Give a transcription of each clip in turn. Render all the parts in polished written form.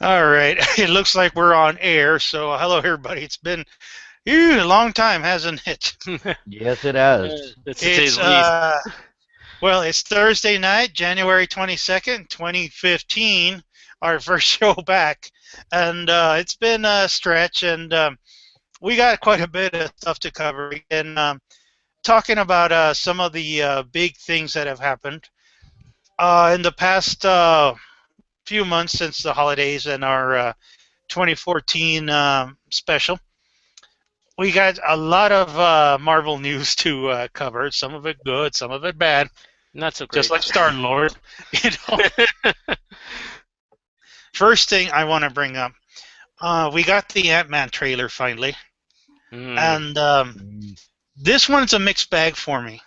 All right. It looks like we're on air. So, hello, everybody. It's been a long time, hasn't it? Yes, it has. That's to say It's the least. it's Thursday night, January 22nd, 2015. Our first show back, and it's been a stretch, and we got quite a bit of stuff to cover. And talking about some of the big things that have happened in the past few months since the holidays and our 2014 special. We got a lot of Marvel news to cover. Some of it good, some of it bad. Not so Just great. like Star Lord. You know. First thing I want to bring up, we got the Ant-Man trailer finally, Mm. and Mm. this one's a mixed bag for me.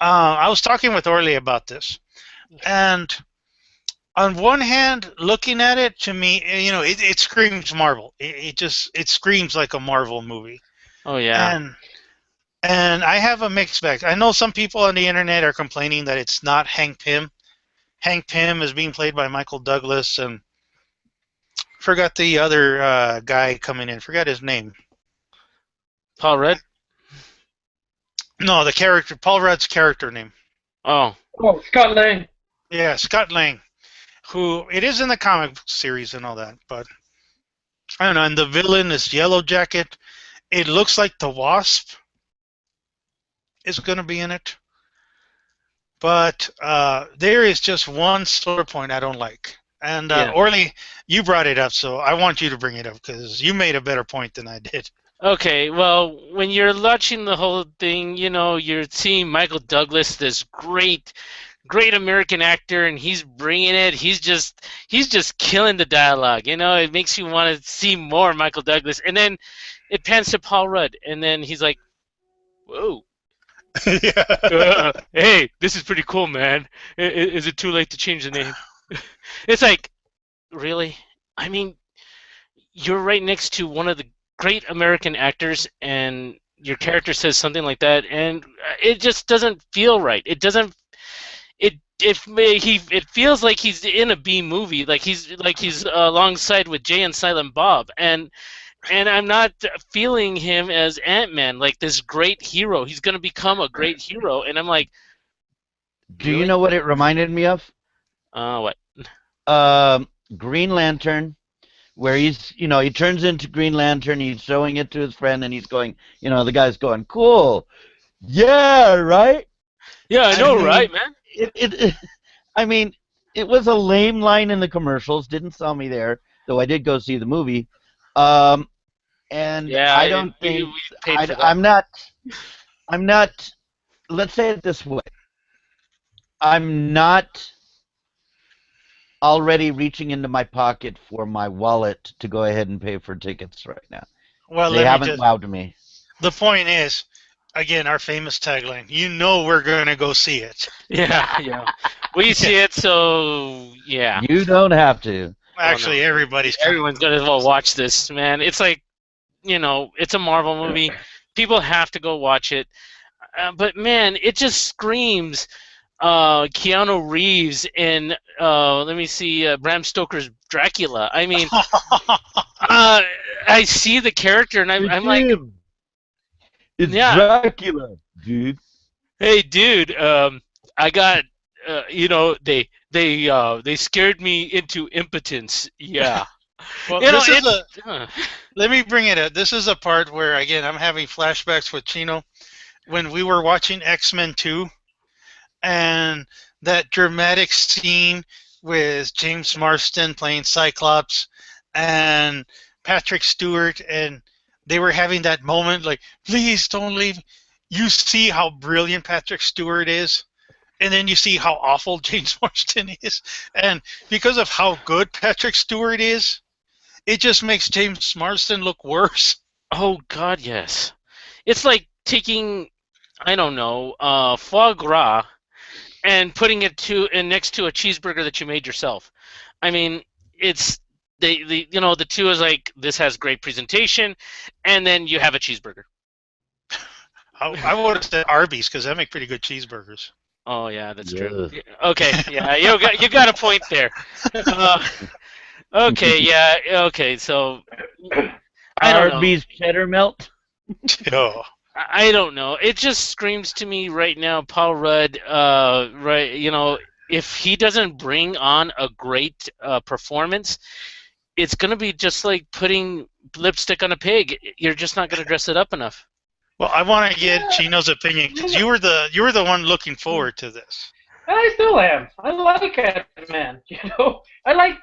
I was talking with Orly about this, and on one hand, looking at it, to me, it screams Marvel. It screams like a Marvel movie, Oh yeah. and And I have a mixed bag. I know some people on the internet are complaining that it's not Hank Pym. Hank Pym is being played by Michael Douglas, and forgot the other guy coming in. Forgot his name. Paul Rudd. No, the character, Paul Rudd's character name. Oh. Oh, Scott Lang. Yeah, Scott Lang, who it is in the comic series and all that. But I don't know. And the villain is Yellow Jacket. It looks like the Wasp is going to be in it. But there is just one sore point I don't like. And Yeah. Orly, you brought it up, so I want you to bring it up because you made a better point than I did. Okay. Well, when you're watching the whole thing, you're seeing Michael Douglas, this great American actor, and he's bringing it. He's just killing the dialogue. It makes you want to see more Michael Douglas, and then it pans to Paul Rudd, and then he's like, "Whoa." Yeah. Hey, this is pretty cool, man. Is it too late to change the name? It's like, really? I mean, you're right next to one of the great American actors, and your character says something like that, and it just doesn't feel right. It doesn't. It feels like he's in a B movie, like he's alongside with Jay and Silent Bob, and I'm not feeling him as Ant-Man, like this great hero. He's gonna become a great hero, and I'm like, Do you really? know what it reminded me of? What? Green Lantern, where he turns into Green Lantern, he's showing it to his friend, and he's going, the guy's going, cool, yeah, right? Yeah, I I know, mean, right, man? it I mean, it was a lame line in the commercials, didn't sell me there, though I did go see the movie. Um, and Yeah, I don't we think, paid for that. I'm not, let's say it this way. I'm not already reaching into my pocket for my wallet to go ahead and pay for tickets right now. Well, They let me haven't just. wowed me. The point is, again, our famous tagline. You know we're gonna go see it. Yeah, yeah. We Yeah. see it, so yeah. You don't have to. Oh no, Actually, everybody's kind everyone's gonna well watch this, man. It's like, it's a Marvel movie. People have to go watch it. But man, it just screams Keanu Reeves in let me see, Bram Stoker's Dracula. I mean, of. uh, I see the character and I'm like, Jim, it's yeah, Dracula, dude. hey dude, I got they scared me into impotence. Yeah, Well, you know this is it's a. Let me bring it up. This is a part where, again, I'm having flashbacks with Chino when we were watching X-Men 2, and that dramatic scene with James Marsden playing Cyclops and Patrick Stewart, and they were having that moment like, please don't leave. You see how brilliant Patrick Stewart is, and then you see how awful James Marsden is, and because of how good Patrick Stewart is, it just makes James Marsden look worse. oh God, yes. It's like taking, I don't know, foie gras and putting it next to a cheeseburger that you made yourself. I mean, it's the two is like, this has great presentation, and then you have a cheeseburger. I would have said Arby's because they make pretty good cheeseburgers. Oh yeah, that's true. Yeah. Okay, yeah, you got a point there. Okay, yeah, okay. So I don't know. Arby's cheddar melt. Oh, I don't know. It just screams to me right now, Paul Rudd. Right, if he doesn't bring on a great performance, it's gonna be just like putting lipstick on a pig. You're just not gonna dress it up enough. well, I want to get Chino's opinion because you were the one looking forward to this. I still am. I like Ant-Man. I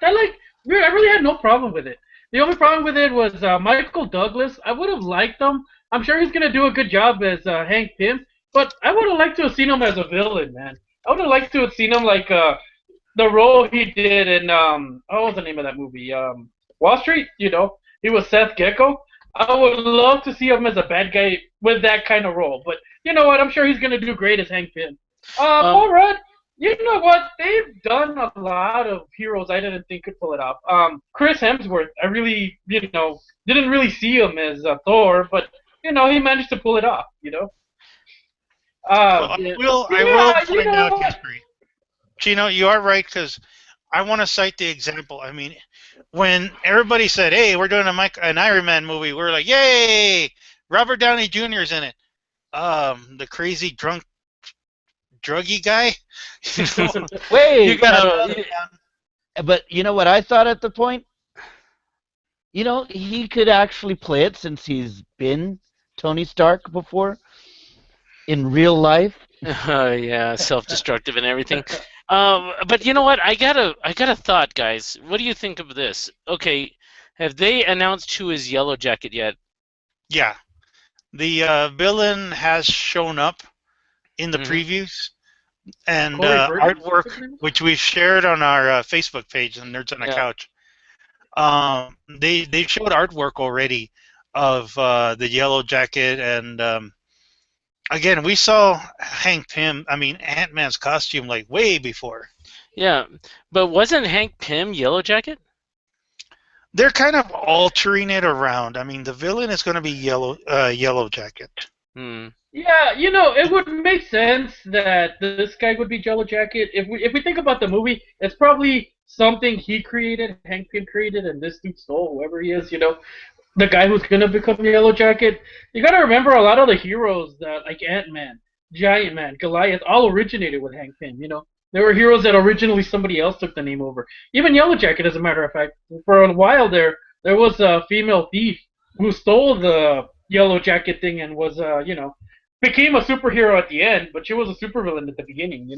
really had no problem with it. The only problem with it was Michael Douglas. I would have liked him. I'm sure he's gonna do a good job as Hank Pym, but I would have liked to have seen him as a villain, man. I would have liked to have seen him like the role he did in what was the name of that movie? Wall Street. He was Seth Gecko. I would love to see him as a bad guy with that kind of role. But you know what? I'm sure he's gonna do great as Hank Pym. Paul Rudd. You know what? They've done a lot of heroes I didn't think could pull it off. Chris Hemsworth, I really, didn't really see him as Thor, but he managed to pull it off. Well, I Yeah. will point out history. Chino, you are right because I want to cite the example. I mean, when everybody said, "Hey, we're doing an Iron Man movie," we're like, "Yay! Robert Downey Jr. is in it." The crazy druggy guy. Wait, You gotta. but you know what I thought at the point? He could actually play it since he's been Tony Stark before in real life. Yeah, self-destructive and everything. But you know what? I got a thought, guys. What do you think of this? Okay, have they announced who is Yellow Jacket yet? Yeah, the villain has shown up in the Mhm. previews and Corey Burton? artwork, which we shared on our Facebook page, the Nerds on the Yeah. Couch. They showed artwork already of the Yellow Jacket, and again, we saw Hank Pym. I mean, Ant-Man's costume like way before. Yeah, but wasn't Hank Pym Yellow Jacket? They're kind of altering it around. I mean, the villain is going to be Yellow Jacket. Hmm. Yeah, it would make sense that this guy would be Yellow Jacket. If we think about the movie, it's probably something he created, Hank Pym created, and this dude stole, whoever he is, the guy who's gonna become Yellow Jacket. You gotta remember a lot of the heroes that like Ant-Man, Giant Man, Goliath, all originated with Hank Pym. There were heroes that originally somebody else took the name over. Even Yellow Jacket, as a matter of fact, for a while there was a female thief who stole the Yellow Jacket thing and was became a superhero at the end, but she was a supervillain at the beginning.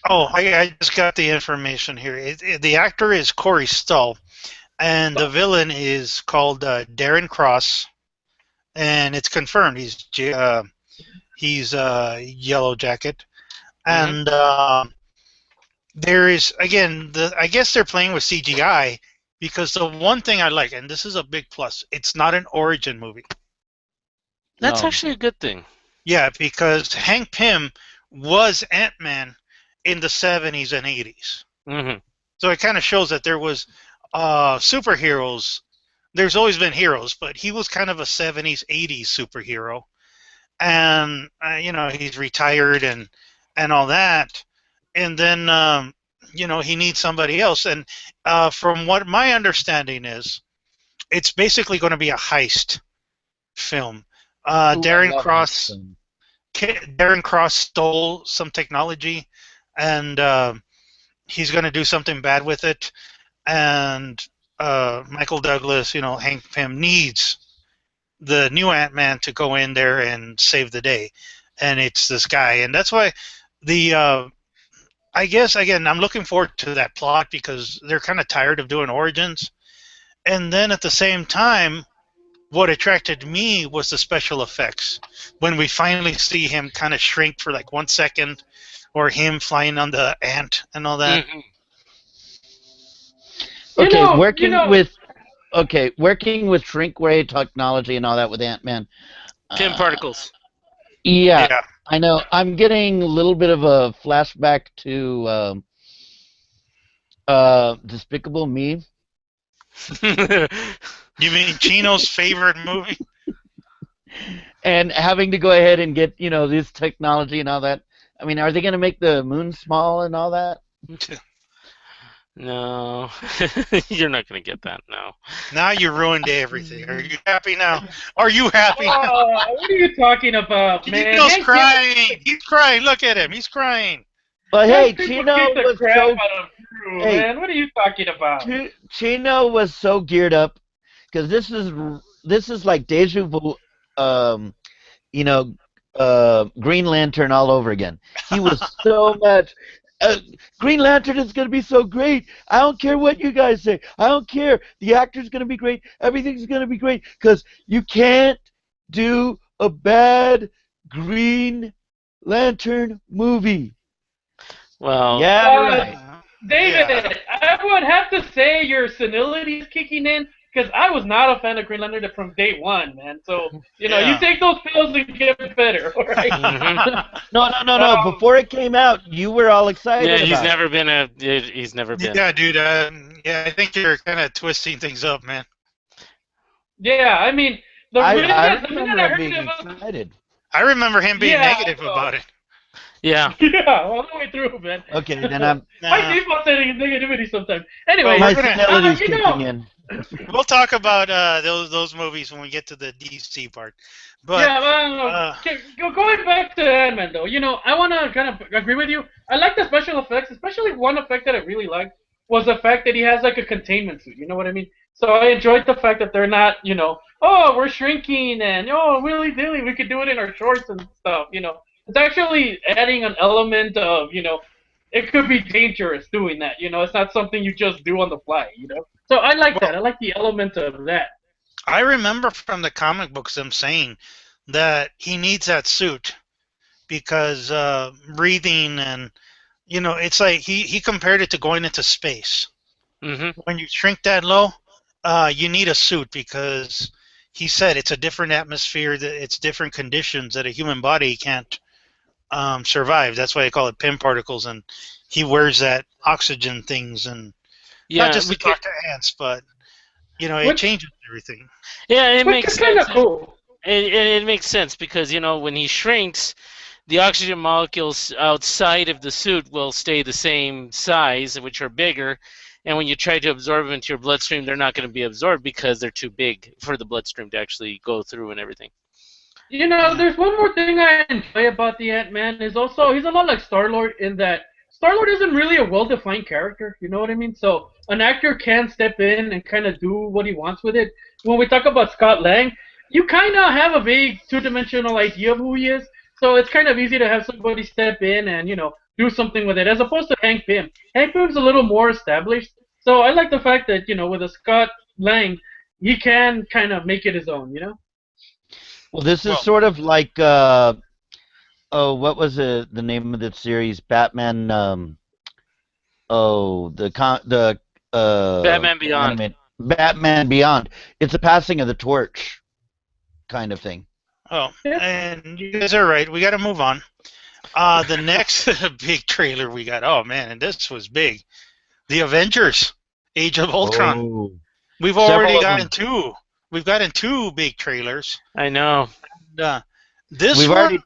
Oh, I just got the information here. The actor is Corey Stoll, and the villain is called Darren Cross, and it's confirmed he's Yellow Jacket, and there is again I guess they're playing with CGI because the one thing I like, and this is a big plus, it's not an origin movie. That's No. actually a good thing. Yeah, because Hank Pym was Ant-Man in the 70s and 80s. Hmm. So it kind of shows that there was superheroes. There's always been heroes, but he was kind of a 70s, 80s superhero. And, he's retired and all that. And then, he needs somebody else. And from what my understanding is, it's basically going to be a heist film. Darren Cross stole some technology, and he's going to do something bad with it. And Michael Douglas, Hank Pym needs the new Ant-Man to go in there and save the day, and it's this guy, and that's why I guess again I'm looking forward to that plot because they're kind of tired of doing origins, and then at the same time, what attracted me was the special effects. When we finally see him kind of shrink for like 1 second, or him flying on the ant and all that. Mhm. Okay, working with shrink ray technology and all that with Ant-Man. Pym particles. Yeah, Yeah. I know. I'm getting a little bit of a flashback to Despicable Me. You mean Chino's favorite movie? And having to go ahead and get, this technology and all that. I mean, are they going to make the moon small and all that? No, you're not gonna get that. No. Now you ruined everything. Are you happy now? Are you happy now? What are you talking about, man? Chino's Hank crying. He's crying. Look at him. He's crying. But Pym- hey, people Chino beat the was crap so out of Drew, hey. man. What are you talking about? Chino was so geared up because this is like deja vu, you know, Green Lantern all over again. He was so much. Green Lantern is going to be so great. I don't care what you guys say. I don't care. The actor's going to be great. Everything's going to be great because you can't do a bad Green Lantern movie. Well, Yeah, right. David, Yeah. I would have to say your senility is kicking in because I was not a fan of Green Lantern from day one, man. So, you Yeah. take those pills and get better, all right? mhm. No. Before it came out, you were all excited yeah, about he's it. never been a. He's never been. Yeah, dude. Yeah, I think you're kind of twisting things up, man. Yeah, I mean, the I minute I remember heard being about excited. I remember him being Yeah, negative well. about it. Yeah. yeah, all the way through, man. Okay, then I'm My Nah. default setting is negativity sometimes. Anyway, my we're gonna- senility's you kicking know, in. We'll talk about those movies when we get to the DC part. But yeah, well, going back to Ant-Man, though, I want to kind of agree with you. I like the special effects, especially one effect that I really liked was the fact that he has like a containment suit. You know what I mean? So I enjoyed the fact that they're not, oh, we're shrinking and willy dilly, we could do it in our shorts and stuff. It's actually adding an element of, it could be dangerous doing that. It's not something you just do on the fly. So I like that. I like the element of that. I remember from the comic books them saying that he needs that suit because breathing and it's like he compared it to going into space. hmm When you shrink that low, you need a suit because he said it's a different atmosphere, that it's different conditions that a human body can't survive. That's why they call it Pym particles, and he wears that oxygen things and Yeah. not just we to talk to ants, but it Which- changes everything. Yeah, it Which makes is kind sense. of cool. It makes sense because when he shrinks, the oxygen molecules outside of the suit will stay the same size, which are bigger. And when you try to absorb them into your bloodstream, they're not going to be absorbed because they're too big for the bloodstream to actually go through and everything. There's one more thing I enjoy about the Ant-Man is also he's a lot like Star-Lord in that Star-Lord isn't really a well-defined character, you know what I mean? So an actor can step in and kind of do what he wants with it. When we talk about Scott Lang, you kind of have a vague two-dimensional idea of who he is, so it's kind of easy to have somebody step in and, do something with it, as opposed to Hank Pym. Hank Pym's a little more established, so I like the fact that, with a Scott Lang, he can kind of make it his own, Well, this is Well- sort of like what was the name of the series? Batman. Batman Beyond. Batman Beyond. It's a passing of the torch, kind of thing. Oh, Yeah. and you guys are right. We got to move on. The next big trailer we got. Oh man, and this was big. The Avengers: Age of Ultron. Oh. We've Several already of gotten them. two. We've gotten two big trailers. I know. This We've one, already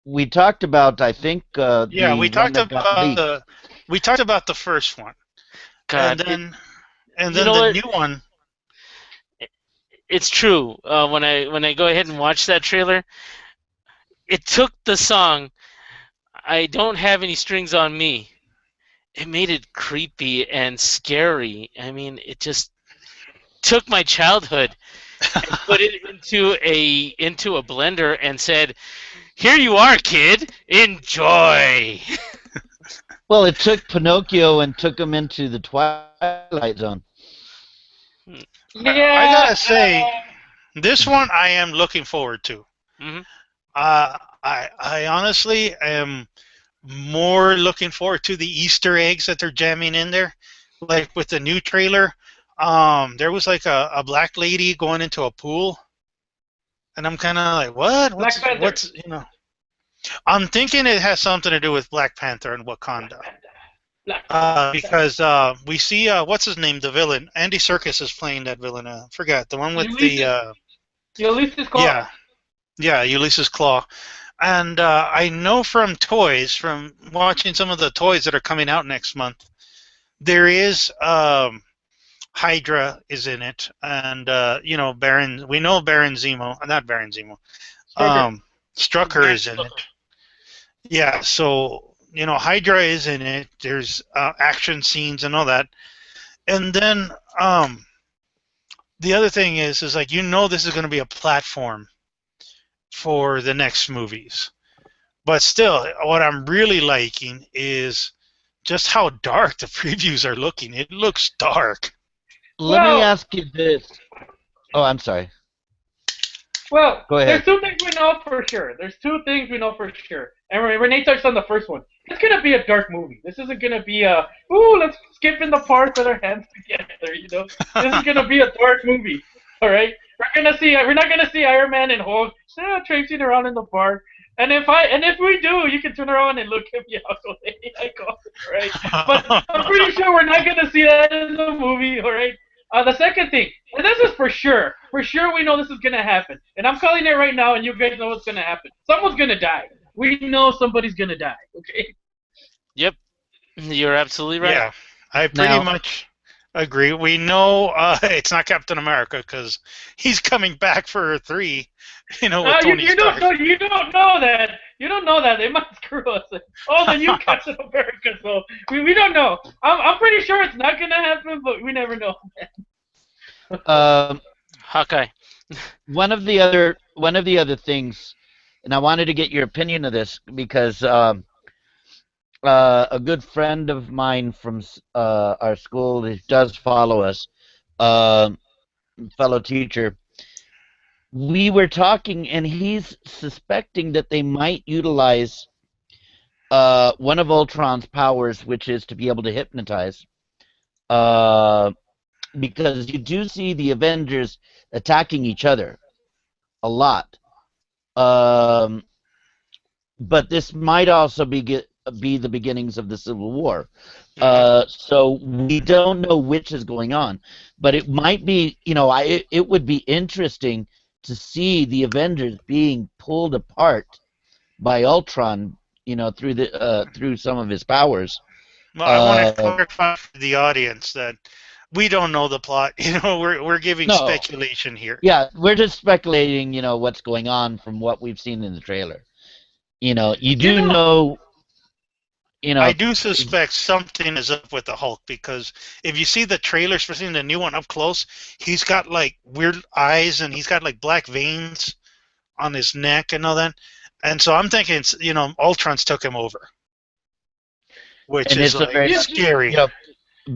we talked about. I think. yeah, the we one talked that got about leaked. we talked about the first one, God, and you then know the what? new one. It's true. When I go ahead and watch that trailer, it took the song "I Don't Have Any Strings on Me." It made it creepy and scary. I mean, it just took my childhood and put it into a blender and said, "Here you are, kid. Enjoy." Well, it took Pinocchio and took him into the Twilight Zone. Yeah, I gotta say, this one I am looking forward to. Mhm. I honestly am more looking forward to the Easter eggs that they're jamming in there. Like with the new trailer, there was like a black lady going into a pool, and I'm kind of like, what? Black Panther. What's I'm thinking it has something to do with Black Panther and Wakanda. Because we see what's his name, the villain. Andy Serkis is playing that villain. Forgot the one with Ulysses. the Ulysses Claw. yeah, Ulysses Claw. And I know from toys, from watching some of the toys that are coming out next month, there is Hydra is in it, and you know Baron. We know Baron Zemo, not Baron Zemo. Strucker. Strucker is in it. Yeah, so you know Hydra is in it. There's action scenes and all that, and then the other thing is like you know this is going to be a platform for the next movies. But still, what I'm really liking is just how dark the previews are looking. It looks dark. Let Well- me ask you this. Oh, I'm sorry. Well, Go ahead. there's two things we know for sure. There's two things we know for sure. And Renee touched on the first one. It's going to be a dark movie. This isn't going to be a, ooh, let's skip in the park with our hands together, you know? This is going to be a dark movie, all right? We're not going to see Iron Man and Hulk traipsing around in the park. And if we do, you can turn around and look at me out, I call it, right? But I'm pretty sure we're not going to see that in the movie, all right? The second thing, and this is for sure we know this is going to happen. And I'm calling it right now, and you guys know what's going to happen. Someone's going to die. We know somebody's going to die, okay? Yep, you're absolutely right. Yeah, I pretty Now- much agree. We know it's not Captain America because he's coming back for 3. You know, with Tony You Stark. don't know that. You don't know that. They might screw us. Oh, the new Captain America. So we don't know. I'm pretty sure it's not going to happen, but we never know. Hawkeye. One of the other things, and I wanted to get your opinion of this because a good friend of mine from our school that does follow us, fellow teacher, we were talking, and he's suspecting that they might utilize one of Ultron's powers, which is to be able to hypnotize. Because you do see the Avengers attacking each other a lot. But this might also be the beginnings of the Civil War. So we don't know which is going on. But it might be, it would be interesting to see the Avengers being pulled apart by Ultron, through some of his powers. Well, I want to clarify for the audience that we don't know the plot. We're giving No. speculation here. Yeah, we're just speculating, what's going on from what we've seen in the trailer. You do know. I do suspect something is up with the Hulk because if you see the trailer, especially the new one up close, he's got like weird eyes and he's got like black veins on his neck and all that. And so I'm thinking, Ultron's took him over, which And is it's a like, very- scary.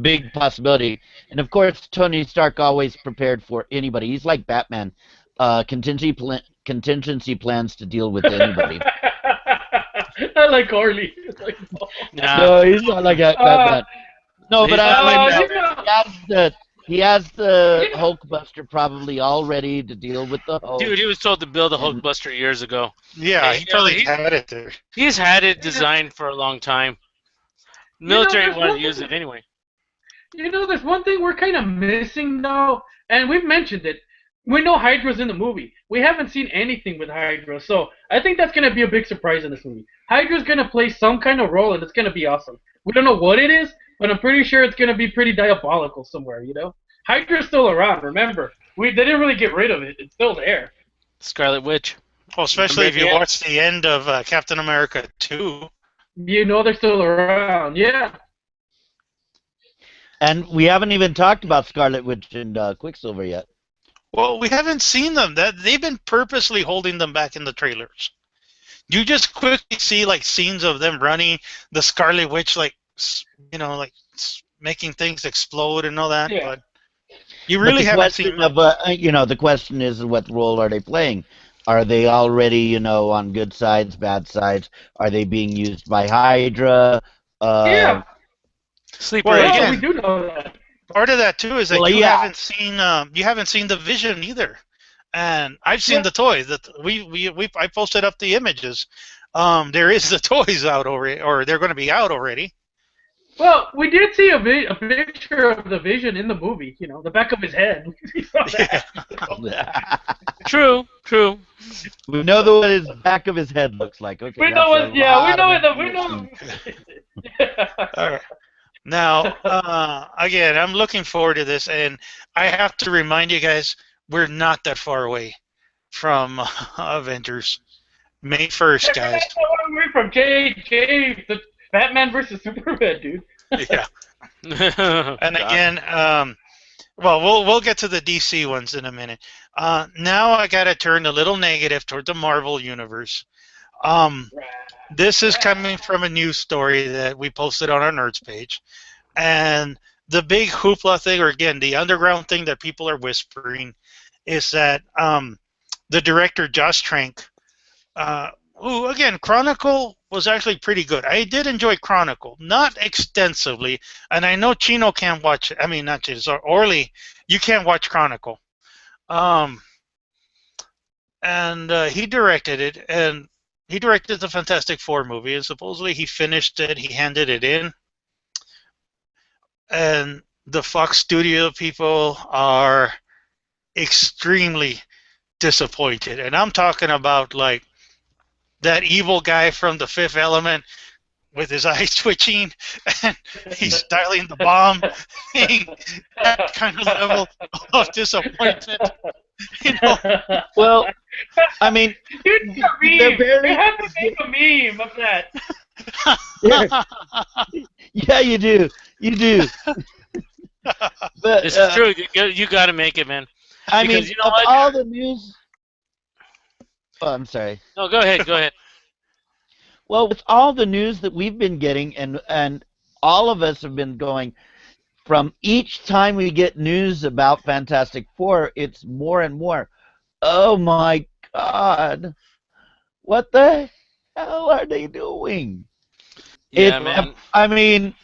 Big possibility. And of course, Tony Stark always prepared for anybody. He's like Batman. Contingency plans to deal with anybody. I like Harley. Nah. No, he's not like Batman. No, but he has the Hulkbuster probably all ready to deal with the Hulk. Dude, he was told to build a Hulkbuster years ago. Yeah, he probably he's- had it there. He's had it designed for a long time. Military there's wanted one to use thing- it anyway. There's one thing we're kind of missing now, and we've mentioned it. We know Hydra's in the movie. We haven't seen anything with Hydra, so I think that's going to be a big surprise in this movie. Hydra's going to play some kind of role, and it's going to be awesome. We don't know what it is, but I'm pretty sure it's going to be pretty diabolical somewhere, Hydra's still around, remember. They didn't really get rid of it. It's still there. Scarlet Witch. Well, especially if you Remember- watch the end of Captain America 2. They're still around. Yeah. And we haven't even talked about Scarlet Witch and Quicksilver yet. Well, we haven't seen them. They've been purposely holding them back in the trailers. You just quickly see like scenes of them running, the Scarlet Witch making things explode and all that. Yeah. But you really haven't seen. The question is, what role are they playing? Are they already, on good sides, bad sides? Are they being used by Hydra? Yeah. Sleeper Well, Agent. again- we do know that. Part of that too is that Well, you yeah. haven't seen the Vision either, and I've seen the toys that I posted up the images. There is the toys out already, or they're going to be out already. Well, we did see a picture of the Vision in the movie. You know, the back of his head. We saw that. True, true. We know what his back of his head looks like. Okay, We know that's it. a Yeah, we lot know of it. We information. know. All right. Now, again, I'm looking forward to this, and I have to remind you guys, we're not that far away from Avengers. May 1st, guys. Away from the Batman versus Superman, dude. Yeah. And again, well, we'll get to the DC ones in a minute. Now I got to turn a little negative toward the Marvel universe. This is coming from a news story that we posted on our Nerds page, and the big hoopla thing, or again, the underground thing that people are whispering, is that the director Josh Trank, who again, Chronicle was actually pretty good. I did enjoy Chronicle, not extensively, and I know Chino can't watch it. I mean, not Chino, sorry, Orly, you can't watch Chronicle. And he directed it, and he directed the Fantastic Four movie, and supposedly he finished it, he handed it in, and the Fox Studio people are extremely disappointed. And I'm talking about, like, that evil guy from The Fifth Element with his eyes twitching, and he's dialing the bomb, that kind of level of disappointment. You know, Well, I mean, Dude, it's a they're meme. barely- You have to make a meme of that. yeah, you do. You do. But This is true. You got to make it, man. I mean, because you know of what? all the news. Oh, I'm sorry. No, go ahead. Go ahead. Well, with all the news that we've been getting, and all of us have been going, from each time we get news about Fantastic Four, it's more and more. Oh my God! What the hell are they doing? Yeah, man. I mean,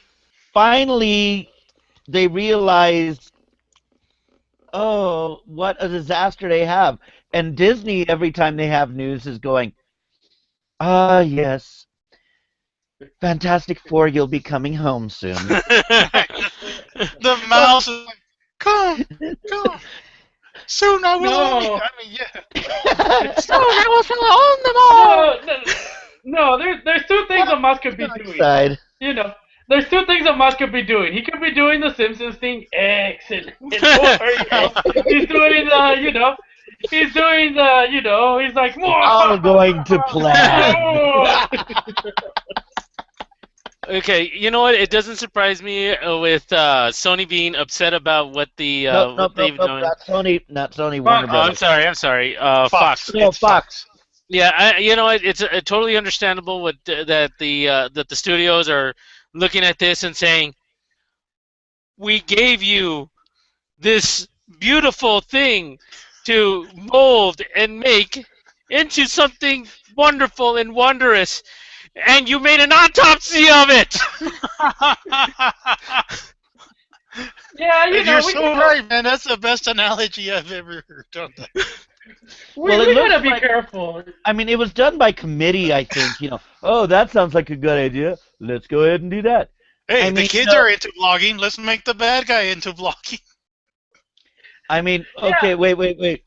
finally, they realize, oh, what a disaster they have. And Disney, every time they have news, is going, ah, yes, Fantastic Four, you'll be coming home soon. the mouse is like, come, soon I will. No. I mean, yeah. Soon I will own them all. No, there's two things a Musk could be doing. Side. You know, there's two things a Musk could be doing. He could be doing the Simpsons thing excellent. Or, you know, he's doing the, you know, he's doing the, you know, he's like, All going to plan. Okay, you know what? It doesn't surprise me with Sony being upset about what the Nope, what they've done. not Sony, Oh, Warner I'm Brothers. sorry. I'm sorry. Fox. No, It's Fox. Yeah, you know what? It's totally understandable that the studios are looking at this and saying, we gave you this beautiful thing to mold and make into something wonderful and wondrous, and you made an autopsy of it. Yeah, you know, You're so right, man. That's the best analogy I've ever heard. Well, it we looks gotta be like- careful. I mean, it was done by committee, I think. You know, oh, that sounds like a good idea. Let's go ahead and do that. Hey, I the mean, kids are into vlogging. Let's make the bad guy into vlogging. I mean, okay, wait.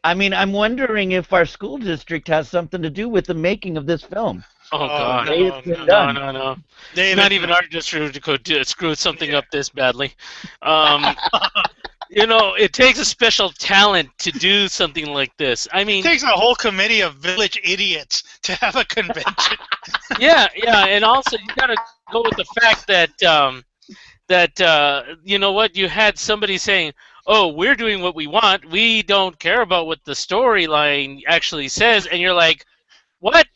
I mean, I'm wondering if our school district has something to do with the making of this film. Oh God! no, it's been No, done. no. David, Not even our district could screw something up this badly. You know, it takes a special talent to do something like this. I It mean, takes a whole committee of village idiots to have a convention. yeah, and also you gotta go with the fact that you know what, you had somebody saying, "Oh, we're doing what we want. We don't care about what the storyline actually says," and you're like, "What?"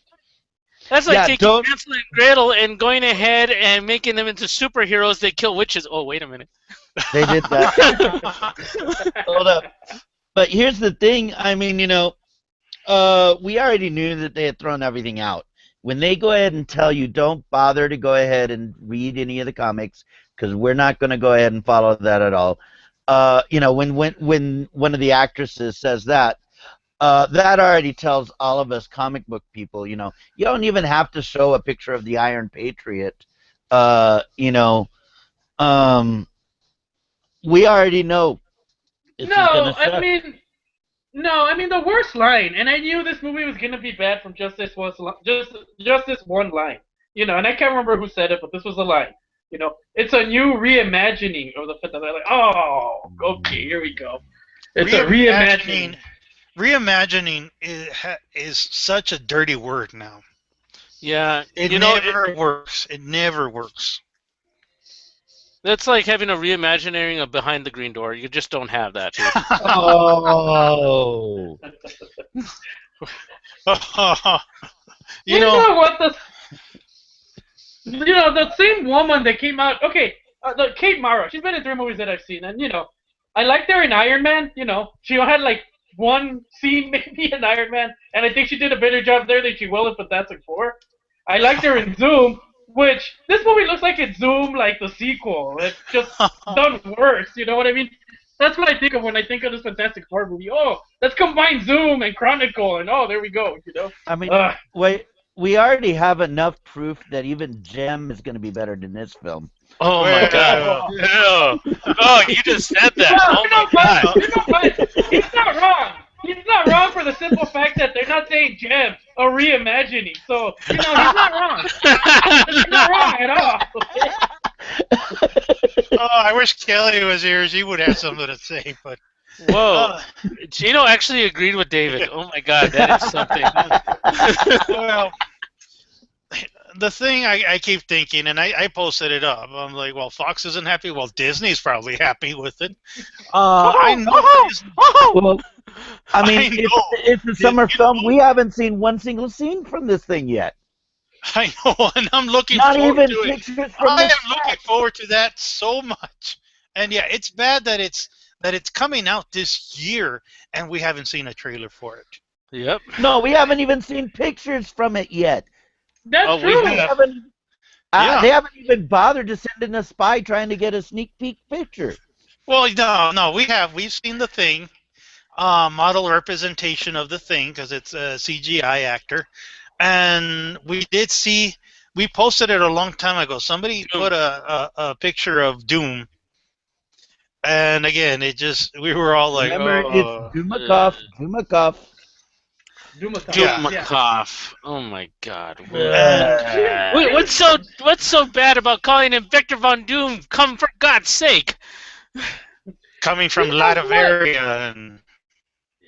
That's like Yeah, taking don't- Hansel and Gretel and going ahead and making them into superheroes that kill witches. Oh, wait a minute. They did that. Hold up. But here's the thing. I mean, you know, we already knew that they had thrown everything out. When they go ahead and tell you, don't bother to go ahead and read any of the comics, because we're not going to go ahead and follow that at all. You know, when one of the actresses says that, that already tells all of us comic book people, you know, you don't even have to show a picture of the Iron Patriot You know, we already know this is gonna No, suck. I mean the worst line, and I knew this movie was gonna be bad from just this one line. You know, and I can't remember who said it, but this was the line. You know, it's a new reimagining of the Fantastic. Like, oh, okay, here we go. It's a reimagining. Reimagining is such a dirty word now. Yeah, It never works. It never works. That's like having a reimagining of Behind the Green Door. You just don't have that, dude. Oh. you know what the same woman that came out. Okay, the Kate Mara. She's been in 3 movies that I've seen, and I liked her in Iron Man. She had like one scene maybe in Iron Man, and I think she did a better job there than she will in Fantastic Four. I liked her in Zoom, which this movie looks like it's Zoom, like the sequel. It's just done worse. You know what I mean? That's what I think of when I think of this Fantastic Four movie. Oh, let's combine Zoom and Chronicle, and there we go. I mean, wait, we already have enough proof that even Gem is going to be better than this film. Oh my God! Oh, you just said that. Oh my God! But he's not wrong. He's not wrong for the simple fact that they're not saying Gem or reimagining. So he's not wrong. He's not wrong at all. Oh, I wish Kelly was here. She would have something to say. But whoa, Gino actually agreed with David. Oh my God, that is something. Well, the thing I keep thinking, and I posted it up. I'm like, well, Fox isn't happy. Well, Disney's probably happy with it. I know. Well, I mean, it's a summer film. We haven't seen one single scene from this thing yet. I know, and I'm looking Not forward even to it. pictures from I the am looking forward to that so much. And yeah, it's bad that it's coming out this year and we haven't seen a trailer for it. Yep. No, we haven't even seen pictures from it yet. That's true. They haven't even bothered to send in a spy trying to get a sneak peek picture. Well, no, we've seen the Thing, model representation of the Thing because it's a CGI actor, and we posted it a long time ago. Somebody put a picture of Doom, and again, we were all like, remember, it's Doomakov. Doomakov. Oh my God. What's so bad about calling him Victor Von Doom? Come for God's sake. Coming from Latveria and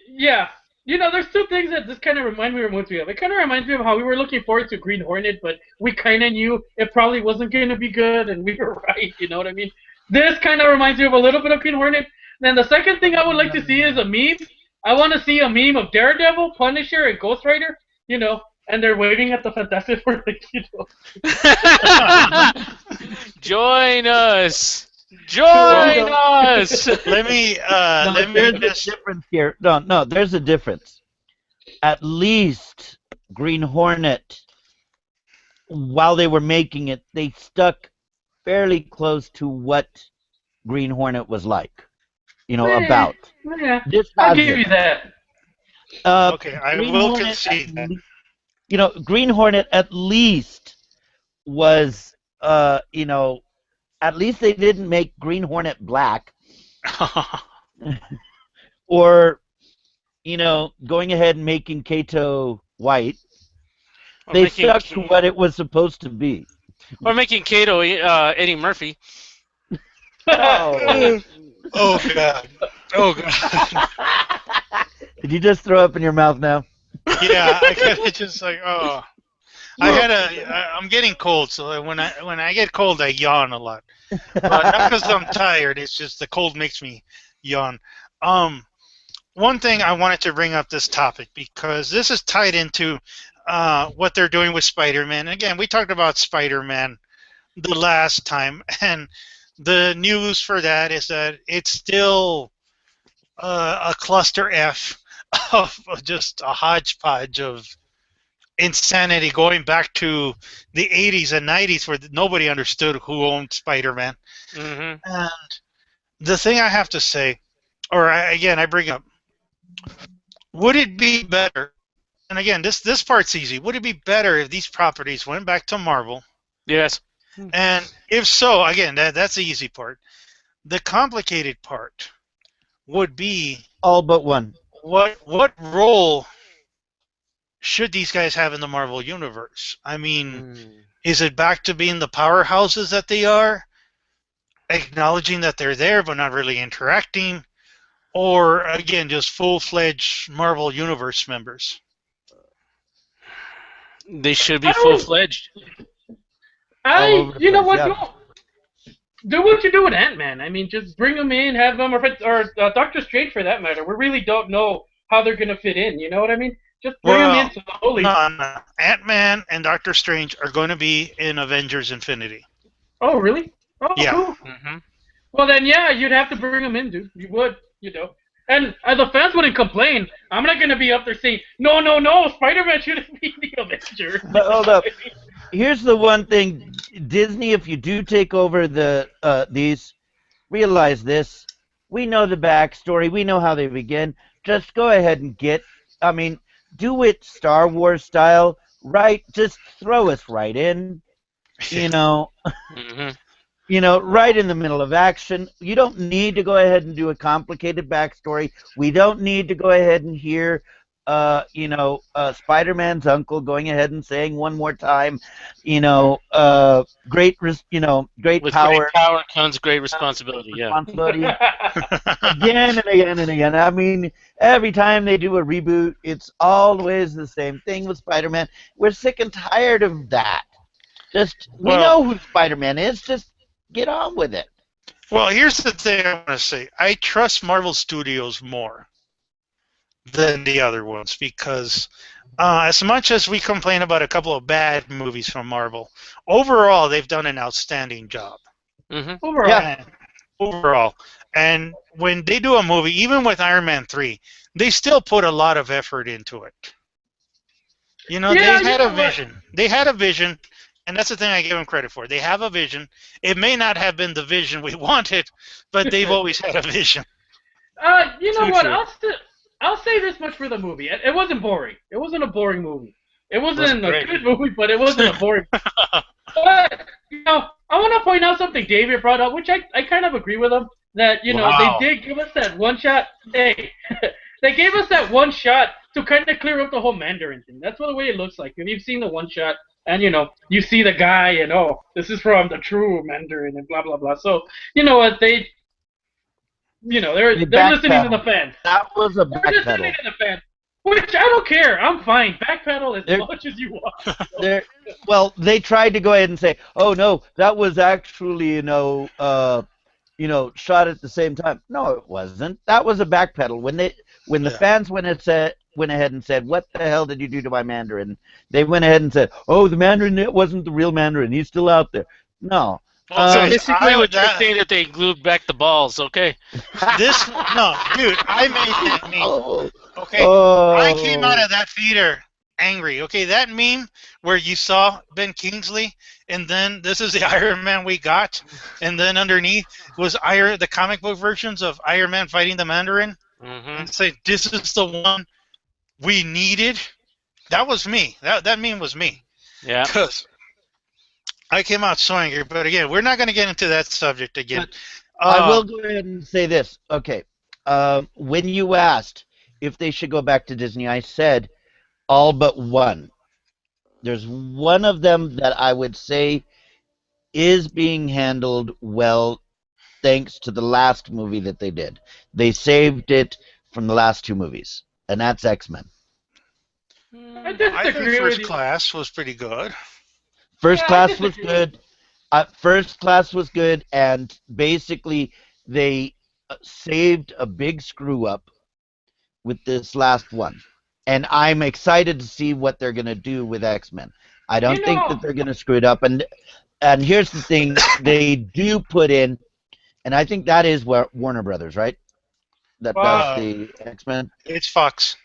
yeah. There's 2 things that this kind of remind me of. It kind of reminds me of how we were looking forward to Green Hornet, but we kind of knew it probably wasn't going to be good, and we were right. You know what I mean? This kind of reminds me of a little bit of Green Hornet. Then the second thing I would like to see is a meme. I want to see a meme of Daredevil, Punisher, and Ghost Rider. And they're waving at the Fantastic Four, Join us. Join us. Let me There's a difference here. No, there's a difference. At least Green Hornet, while they were making it, they stuck fairly close to what Green Hornet was like. About. Yeah, I'll give you that. Okay, I will concede that. Green Hornet at least was, at least they didn't make Green Hornet black. Or, going ahead and making Kato white. They stuck to what it was supposed to be. Or making Kato Eddie Murphy. Oh God! Oh God! Did you just throw up in your mouth now? Yeah, I kind of just like I'm getting cold, so when I get cold, I yawn a lot. But not because I'm tired. It's just the cold makes me yawn. One thing I wanted to bring up this topic because this is tied into what they're doing with Spider-Man. Again, we talked about Spider-Man the last time, and the news for that is that it's still a cluster F of just a hodgepodge of insanity going back to the 80s and 90s where nobody understood who owned Spider-Man. Mm-hmm. And the thing I have to say, I bring up, would it be better, and again, this part's easy, would it be better if these properties went back to Marvel? Yes. And if so, again, that's the easy part. The complicated part would be All but one. what role should these guys have in the Marvel universe? I mean, is it back to being the powerhouses that they are, acknowledging that they're there but not really interacting, or again just full-fledged Marvel universe members? They should be full-fledged. You know what? Yeah. Do what you do with Ant-Man. I mean, just bring him in, have him, or Doctor Strange for that matter. We really don't know how they're gonna fit in. You know what I mean? Just bring him in slowly. No. Ant-Man and Doctor Strange are going to be in Avengers Infinity. Oh, really? Oh, Yeah. cool. Well, then, yeah, you'd have to bring him in, dude. You would, you know. And the fans wouldn't complain. I'm not gonna be up there saying, no, Spider-Man shouldn't be the Avenger. But hold up. Here's the one thing, Disney, if you do take over these, realize this. We know the backstory. We know how they begin. Just go ahead and do it Star Wars style, right? Just throw us right in, you know. You know, right in the middle of action. You don't need to go ahead and do a complicated backstory. We don't need to go ahead and hear Spider-Man's uncle going ahead and saying one more time, great power. Great power comes great responsibility. Responsibility. Again and again and again. I mean, every time they do a reboot, it's always the same thing with Spider-Man. We're sick and tired of that. We know who Spider-Man is. Just get on with it. Well, here's the thing I want to say. I trust Marvel Studios more than the other ones because as much as we complain about a couple of bad movies from Marvel, overall they've done an outstanding job. Overall. Yeah. Overall. And when they do a movie, even with Iron Man 3, they still put a lot of effort into it. You know, they had a vision. They had a vision, and that's the thing I give them credit for. They have a vision. It may not have been the vision we wanted, but they've always had a vision. You know what? I'll say this much for the movie. It wasn't boring. It wasn't a boring movie. It wasn't a good movie, but it wasn't a boring movie. But, I want to point out something David brought up, which I kind of agree with him, that, they did give us that one shot. Hey, they gave us that one shot to kind of clear up the whole Mandarin thing. That's what the way it looks like. If you've seen the one shot, and, you see the guy, and, this is from the true Mandarin, and blah, blah, blah. So, you know what, they're listening to the fans. That was a They're backpedal. listening to the fans. Which I don't care. I'm fine. Backpedal as much as you want. Well, they tried to go ahead and say, "Oh no, that was actually shot at the same time." No, it wasn't. That was a backpedal. When the fans went ahead and said, "What the hell did you do to my Mandarin?" They went ahead and said, "Oh, the Mandarin, it wasn't the real Mandarin. He's still out there." No. So basically, what you're saying that they glued back the balls, okay? Dude, I made that meme. Okay, Oh. I came out of that theater angry. Okay, that meme where you saw Ben Kingsley, and then this is the Iron Man we got, and then underneath was the comic book versions of Iron Man fighting the Mandarin, and say this is the one we needed. That was me. That meme was me. Yeah. Because I came out so angry, but again, we're not going to get into that subject again. I will go ahead and say this. Okay, when you asked if they should go back to Disney, I said all but one. There's one of them that I would say is being handled well thanks to the last movie that they did. They saved it from the last two movies, and that's X-Men. I I disagree think with First you. Class was pretty good. First Class was good. First Class was good, and basically they saved a big screw up with this last one. And I'm excited to see what they're going to do with X-Men. I don't think that they're going to screw it up. And here's the thing, they do put in, and I think that is Warner Brothers, right? That does the X-Men. It's Fox.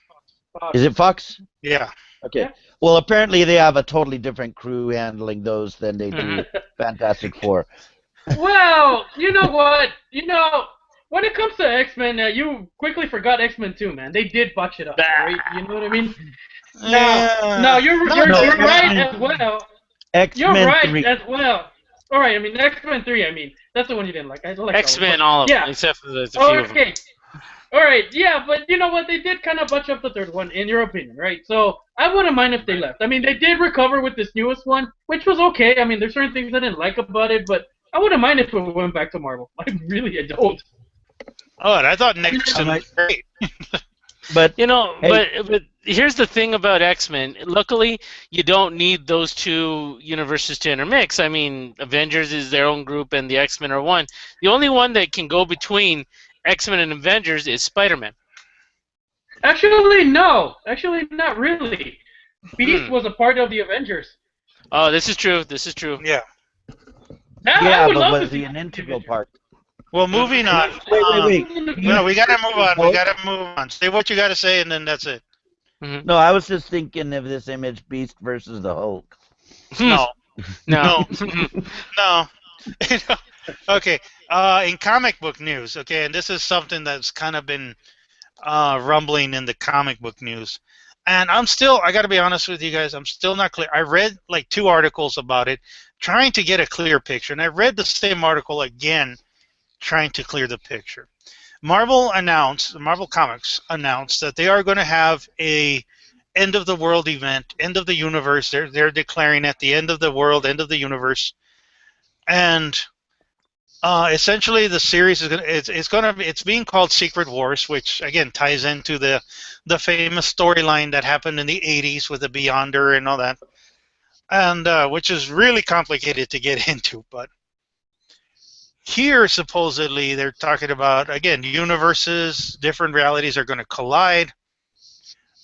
Is it Fox? Yeah. Okay. Yeah. Well, apparently they have a totally different crew handling those than they do Fantastic Four. Well, you know what? When it comes to X-Men, you quickly forgot X-Men 2, man. They did botch it up, right? You know what I mean? No, you're right as well. X-Men You're right 3. as well. All right, I mean X-Men 3. I mean that's the one you didn't like. I like X-Men, all of them, except for there's a few of them. Okay. All right, yeah, but you know what? They did kind of bunch up the third one, in your opinion, right? So I wouldn't mind if they left. I mean, they did recover with this newest one, which was okay. I mean, there's certain things I didn't like about it, but I wouldn't mind if it went back to Marvel. I don't. Oh, and I thought Nixon was great. But You know, Hey. but here's the thing about X-Men. Luckily, you don't need those two universes to intermix. I mean, Avengers is their own group, and the X-Men are one. The only one that can go between X-Men and Avengers is Spider-Man. Actually, no. Actually, not really. Beast was a part of the Avengers. Oh, this is true. This is true. Yeah. I yeah, would but love was to see he an integral part? Well, moving on. Wait. No, we gotta move on. We gotta move on. Say what you gotta say, and then that's it. No, I was just thinking of this Image Beast versus the Hulk. No. No. No. Okay. In comic book news, okay, and this is something that's kind of been rumbling in the comic book news. And I got to be honest with you guys, I'm still not clear. I read like 2 articles about it, trying to get a clear picture. And I read the same article again, trying to clear the picture. Marvel Comics announced that they are going to have a end of the world event, end of the universe. They're declaring at the end of the world, end of the universe. And essentially, the series is it's being called Secret Wars, which again ties into the famous storyline that happened in the '80s with the Beyonder and all that, and which is really complicated to get into. But here, supposedly, they're talking about again universes, different realities are going to collide,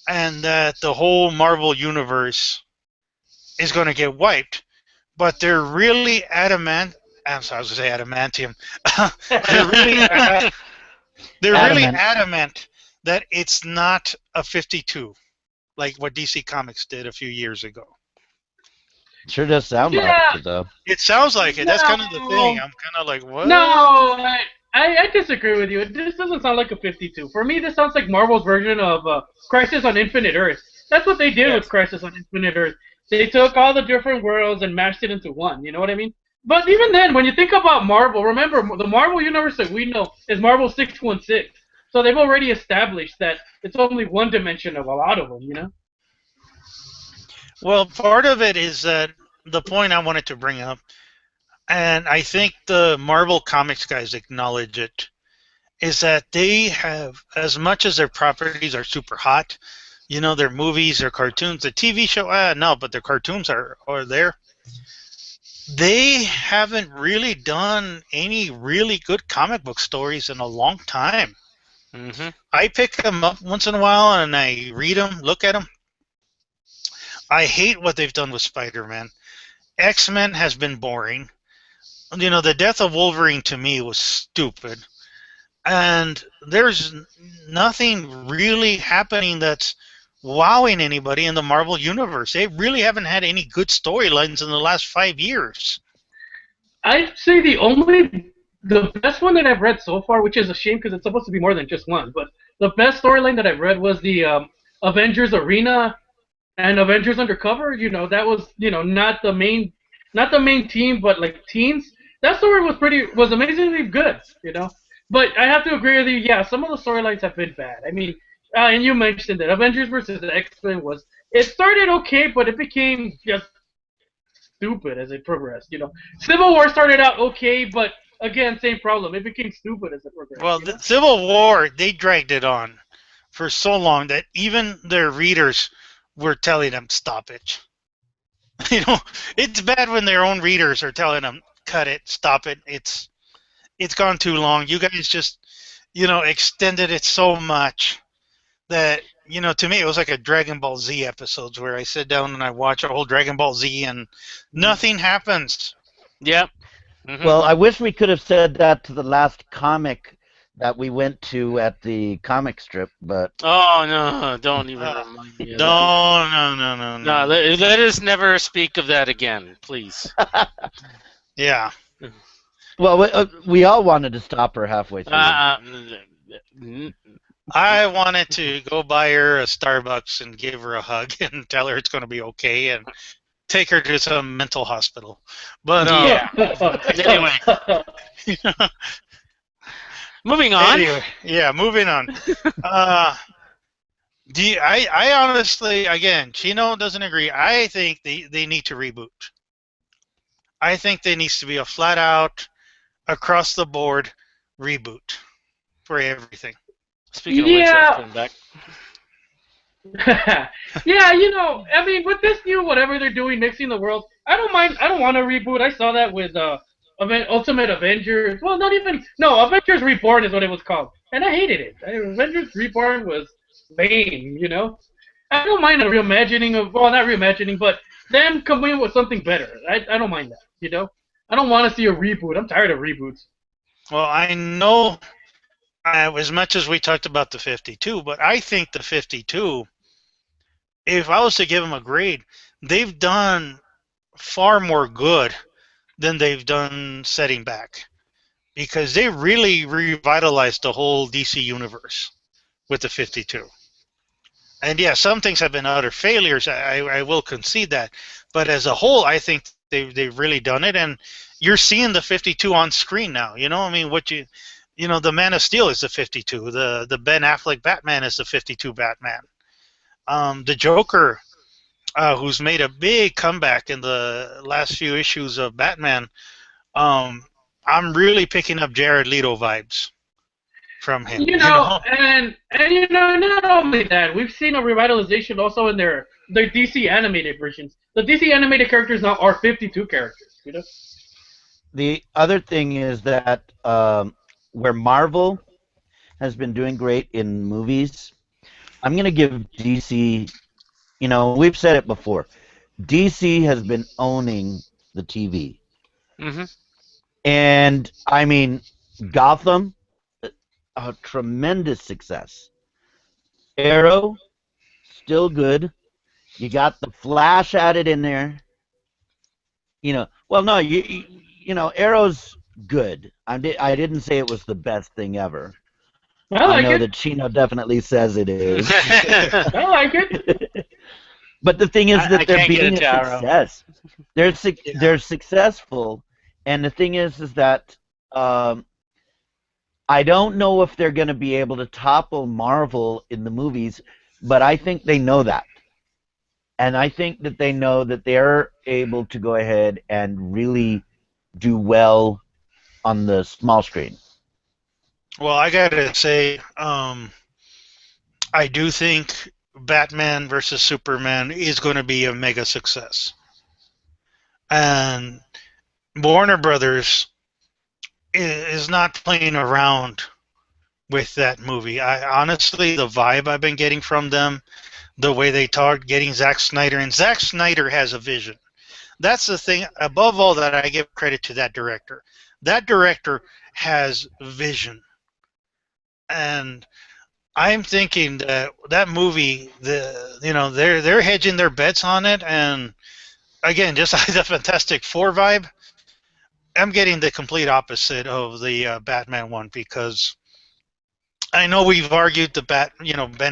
and that the whole Marvel universe is going to get wiped. But they're really adamant. I'm sorry, I was going to say adamantium. They're really adamant that it's not a 52, like what DC Comics did a few years ago. Sure does sound like it, though. It sounds like it. That's kind of the thing. I'm kind of like, what? No, I disagree with you. This doesn't sound like a 52. For me, this sounds like Marvel's version of Crisis on Infinite Earth. That's what they did with Crisis on Infinite Earth. They took all the different worlds and mashed it into one. You know what I mean? But even then, when you think about Marvel, remember, the Marvel universe that we know is Marvel 616. So they've already established that it's only one dimension of a lot of them, you know? Well, part of it is that the point I wanted to bring up, and I think the Marvel Comics guys acknowledge it, is that they have, as much as their properties are super hot, you know, their movies, their cartoons, the TV show, no, but their cartoons are there. They haven't really done any really good comic book stories in a long time. Mm-hmm. I pick them up once in a while and I read them, look at them. I hate what they've done with Spider-Man. X-Men has been boring. You know, the death of Wolverine to me was stupid. And there's nothing really happening that's wowing anybody in the Marvel Universe. They really haven't had any good storylines in the last 5 years. I'd say the best one that I've read so far, which is a shame because it's supposed to be more than just one, but the best storyline that I've read was the Avengers Arena and Avengers Undercover. You know, that was, you know, not the main team, but like teams. That story was amazingly good, you know. But I have to agree with you. Yeah, some of the storylines have been bad. I mean, and you mentioned that Avengers versus X-Men it started okay, but it became just stupid as it progressed. You know, Civil War started out okay, but again, same problem. It became stupid as it progressed. Well, the Civil War, they dragged it on for so long that even their readers were telling them, stop it. You know, it's bad when their own readers are telling them, cut it, stop it. It's gone too long. You guys just, you know, extended it so much that, you know, to me it was like a Dragon Ball Z episodes where I sit down and I watch a whole Dragon Ball Z and nothing happens. Yeah. Mm-hmm. Well, I wish we could have said that to the last comic that we went to at the comic strip, but... Oh, no, don't even remind me of No. No, let us never speak of that again, please. Yeah. Well, we all wanted to stop her halfway through. I wanted to go buy her a Starbucks and give her a hug and tell her it's going to be okay. And take her to some mental hospital. But Anyway, moving on. anyway, yeah, moving on. I honestly, again, Chino doesn't agree. I think they need to reboot. I think there needs to be a flat out, across the board reboot for everything. Speaking of which, Yeah. that's coming back. Yeah, I mean, with this new whatever they're doing, mixing the world, I don't mind. I don't want to reboot. I saw that with Ultimate Avengers. Well, not even. No, Avengers Reborn is what it was called, and I hated it. Avengers Reborn was lame. I don't mind a reimagining of. Well, not reimagining, but them coming with something better. I don't mind that. I don't want to see a reboot. I'm tired of reboots. Well, I know as much as we talked about the 52, but I think the 52, if I was to give them a grade, they've done far more good than they've done setting back, because they really revitalized the whole DC universe with the 52. And yeah, some things have been utter failures. I will concede that, but as a whole, I think they've really done it, and you're seeing the 52 on screen now. I mean, the Man of Steel is the 52. The Ben Affleck Batman is the 52 Batman. The Joker, who's made a big comeback in the last few issues of Batman. I'm really picking up Jared Leto vibes from him. And not only that, we've seen a revitalization also in their DC animated versions. The DC animated characters now are 52 characters. The other thing is that where Marvel has been doing great in movies, I'm going to give DC, we've said it before, DC has been owning the TV. Mm-hmm. And, I mean, Gotham, a tremendous success. Arrow, still good. You got the Flash added in there. Well, no, Arrow's good. I didn't say it was the best thing ever. I know like it. that Chino definitely says it is. I like it. But the thing is that I they're can't get being into a Arrow. success. They're successful, and the thing is that I don't know if they're going to be able to topple Marvel in the movies, but I think they know that. And I think that they know that they're able to go ahead and really do well on the small screen. Well, I gotta say, I do think Batman versus Superman is going to be a mega success. And Warner Brothers is not playing around with that movie. Honestly, the vibe I've been getting from them, the way they talk, getting Zack Snyder, and Zack Snyder has a vision. That's the thing, above all, that I give credit to that director. That director has vision. And I'm thinking that movie, they're hedging their bets on it, and again, just like the Fantastic Four vibe, I'm getting the complete opposite of the Batman one, because I know we've argued the Ben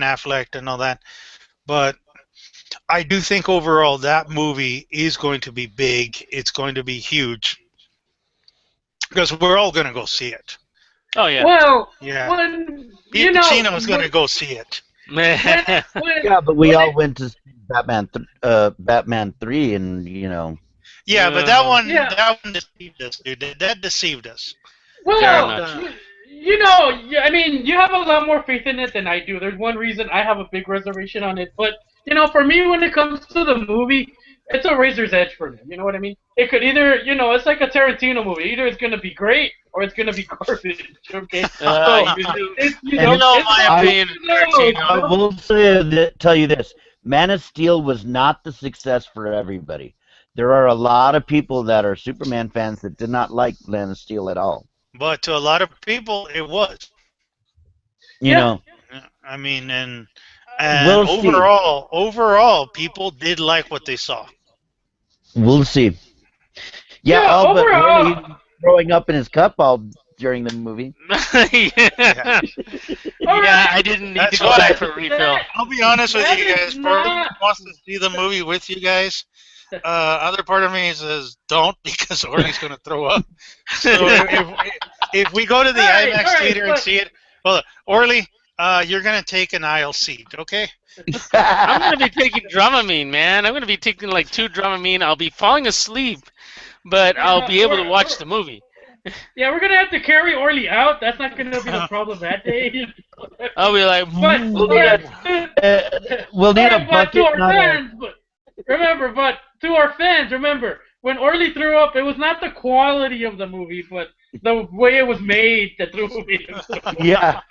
Affleck and all that, but I do think overall that movie is going to be big. It's going to be huge, because we're all going to go see it. Oh yeah. Well, Yeah. when Chino's going to go see it. Yeah, but we all went to see Batman 3, and Yeah, but that one Yeah. deceived us, dude. That deceived us. Fair Well, enough. I mean, you have a lot more faith in it than I do. There's one reason I have a big reservation on it, but for me, when it comes to the movie, it's a razor's edge for me. You know what I mean? It could either, it's like a Tarantino movie. Either it's gonna be great or it's gonna be garbage. Okay. My opinion, I will tell you this: Man of Steel was not the success for everybody. There are a lot of people that are Superman fans that did not like Man of Steel at all. But to a lot of people, it was. You know. I mean, and We'll see. overall, people did like what they saw. We'll see. Yeah, Yeah, all but overall- Willie throwing up in his cup all during the movie. yeah, I didn't need That's to go why- back for a refill. I'll be honest with That you is guys. not- Bro wants to see the movie with you guys, Other part of me says don't because Orly's going to throw up. So if we go to the IMAX theater and see it, well, Orly, you're going to take an aisle seat, okay? I'm gonna be taking Dramamine, man. I'm gonna be taking like 2 Dramamine. I'll be falling asleep, but I'll be able to watch the movie. Yeah, we're gonna have to carry Orly out. That's not gonna be the problem that day. I'll be like, But we'll need a but to bucket. our Not a, fans, but to our fans, remember when Orly threw up, it was not the quality of the movie, but the way it was made that threw me. yeah,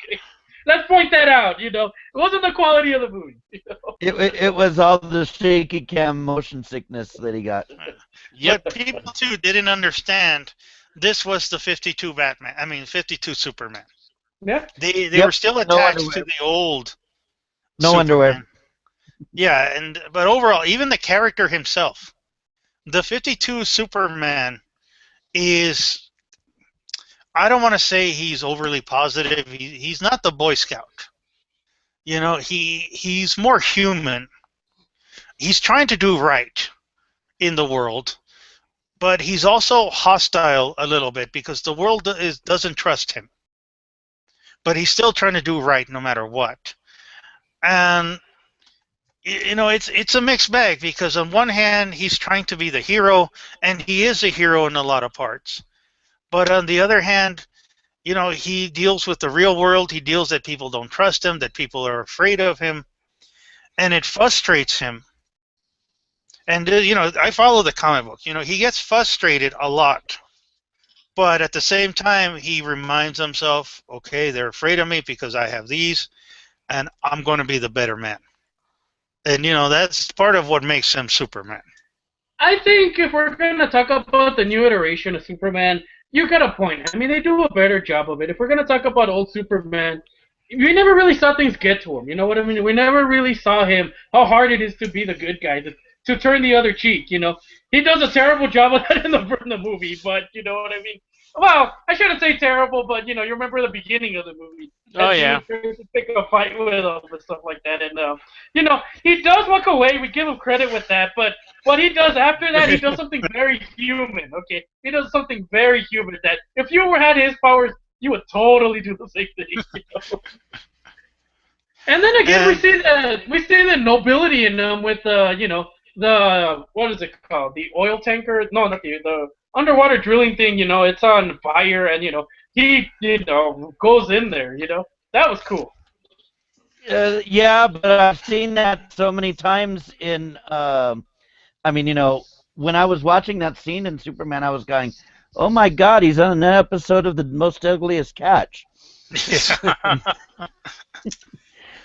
Let's point that out. You know, it wasn't the quality of the movie. You know? it was all the shaky cam motion sickness that he got. Yep. But people too didn't understand. This was the 52 Batman. I mean, 52 Superman. Yeah. They Yep, were still no attached to underwear. the old. No Superman. underwear. Yeah, but overall, even the character himself, the 52 Superman is. I don't want to say he's overly positive. He's not the Boy Scout. You know, he's more human. He's trying to do right in the world, but he's also hostile a little bit because the world doesn't trust him. But he's still trying to do right no matter what. And you know, it's a mixed bag because on one hand he's trying to be the hero, and he is a hero in a lot of parts. But on the other hand, you know, he deals with the real world. He deals that people don't trust him, that people are afraid of him, and it frustrates him. And you know, I follow the comic book. You know, he gets frustrated a lot, but at the same time, he reminds himself, okay, they're afraid of me because I have these, and I'm going to be the better man. And you know, that's part of what makes him Superman. I think if we're gonna talk about the new iteration of Superman, you got a point. I mean, they do a better job of it. If we're gonna talk about old Superman, we never really saw things get to him. You know what I mean? We never really saw him how hard it is to be the good guy, to turn the other cheek. You know, he does a terrible job of that in the movie. But you know what I mean? Well, I shouldn't say terrible, but you know, you remember the beginning of the movie. Oh, yeah. He was trying to pick a fight with him and stuff like that, and you know, he does walk away. We give him credit with that, but what he does after that, he does something very human. Okay, he does something very human that if you had his powers, you would totally do the same thing. You know? And then again, we see the nobility in them with you know, the what is it called? The oil tanker? No, not the underwater drilling thing. You know, it's on fire, and you know, he goes in there. You know, that was cool. Yeah, but I've seen that so many times in. I mean, you know, when I was watching that scene in Superman, I was going, "Oh my God, he's on an episode of The Most Ugliest Catch." Yeah.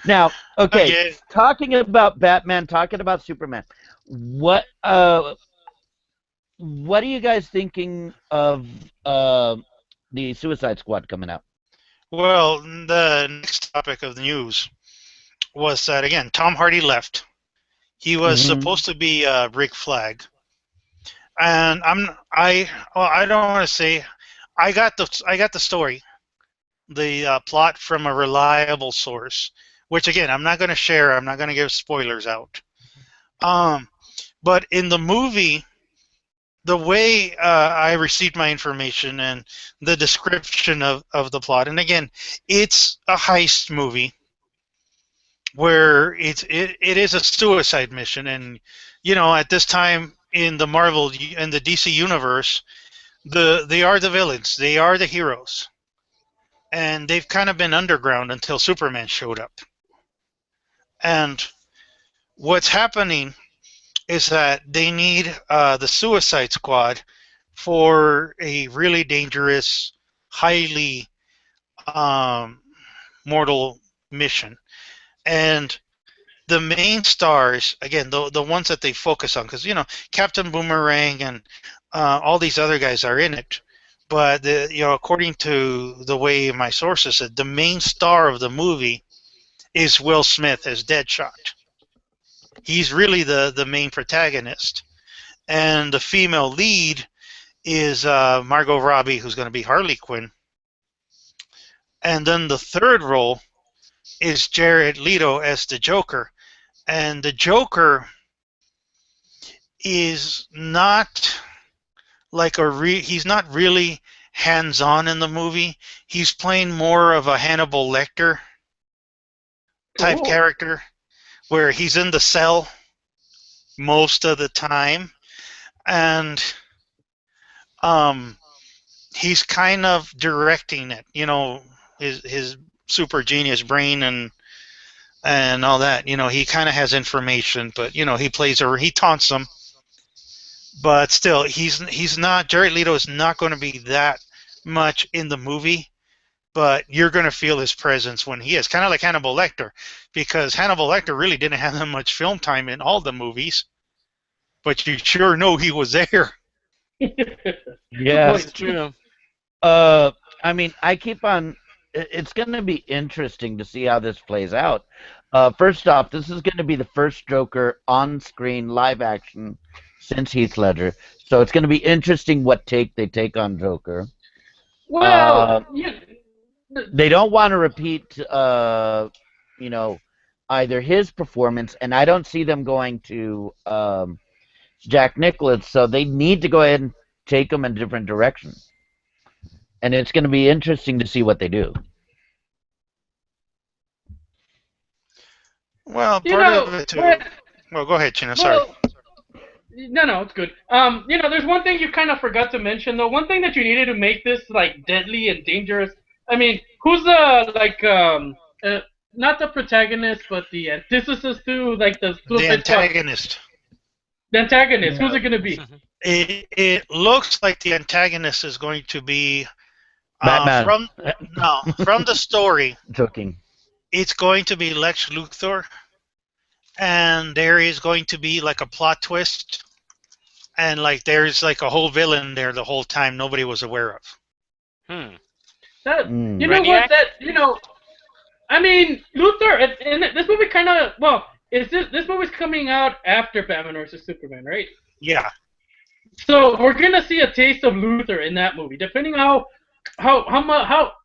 Now, okay, Yeah. talking about Batman, talking about Superman, what are you guys thinking of the Suicide Squad coming out? Well, the next topic of the news was that again Tom Hardy left. He was supposed to be Rick Flag, and I don't want to say I got the story, the plot from a reliable source, which again I'm not going to share. I'm not going to give spoilers out. But in the movie, the way I received my information and the description of the plot, and again, it's a heist movie where it is a suicide mission, and you know, at this time in the Marvel and the DC universe, they are the villains, they are the heroes, and they've kind of been underground until Superman showed up. And what's happening is that they need the Suicide Squad for a really dangerous, highly mortal mission. And the main stars, again, the ones that they focus on, because you know Captain Boomerang and all these other guys are in it, but you know, according to the way my sources said, the main star of the movie is Will Smith as Deadshot. He's really the main protagonist, and the female lead is Margot Robbie, who's going to be Harley Quinn, and then the third role is Jared Leto as the Joker. And the Joker is not like he's not really hands-on in the movie. He's playing more of a Hannibal Lecter type Cool. character where he's in the cell most of the time, and he's kind of directing it, his super genius brain and all that. He kind of has information, but he taunts them. But still, he's not. Jared Leto is not going to be that much in the movie, but you're going to feel his presence when he is. Kind of like Hannibal Lecter, because Hannibal Lecter really didn't have that much film time in all the movies, but you sure know he was there. Yeah. That's true. I mean, I keep on. It's going to be interesting to see how this plays out. First off, this is going to be the first Joker on-screen live action since Heath Ledger, so it's going to be interesting what take they take on Joker. Well, They don't want to repeat, either his performance, and I don't see them going to Jack Nicholson, so they need to go ahead and take him in a different direction. And it's going to be interesting to see what they do. Well, you part know, of it too. well, Well, go ahead, Chino. Sorry. no, it's good. There's one thing you kind of forgot to mention though. One thing that you needed to make this like deadly and dangerous. I mean, who's not the protagonist, but the antithesis to like the antagonist. The antagonist. Who's it gonna be? It looks like the antagonist is going to be Batman. From the story. Joking. It's going to be Lex Luthor, and there is going to be like a plot twist, and like there's like a whole villain there the whole time nobody was aware of. You know what? I mean, Luthor. And this movie kind of this movie's coming out after Batman vs Superman, right? Yeah. So we're gonna see a taste of Luthor in that movie, depending how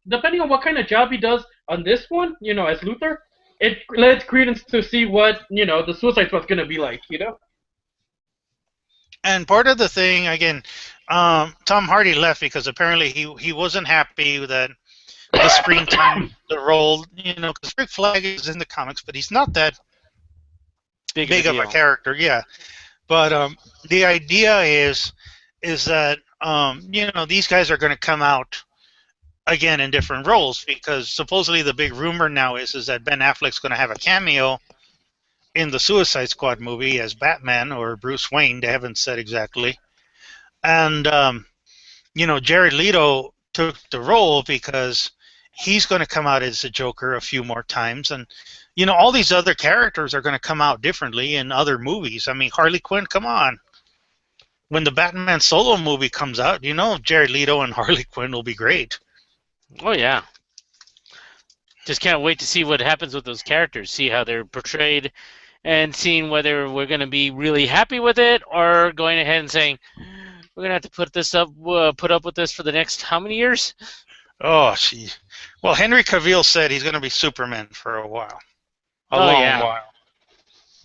depending on what kind of job he does on this one, as Luthor, it lets credence to see what the Suicide Squad's gonna be like, And part of the thing again, Tom Hardy left because apparently he wasn't happy with the screen time, the role, because Rick Flag is in the comics, but he's not that big of a character, yeah. But the idea is that these guys are going to come out again in different roles, because supposedly the big rumor now is that Ben Affleck's going to have a cameo in the Suicide Squad movie as Batman or Bruce Wayne. They haven't said exactly. And Jared Leto took the role because he's going to come out as the Joker a few more times, and all these other characters are going to come out differently in other movies. I mean, Harley Quinn, come on. When the Batman solo movie comes out, Jared Leto and Harley Quinn will be great. Oh, yeah. Just can't wait to see what happens with those characters, see how they're portrayed, and seeing whether we're going to be really happy with it or going ahead and saying, we're going to have to put up with this for the next how many years? Oh, gee. Well, Henry Cavill said he's going to be Superman for a while. A long while.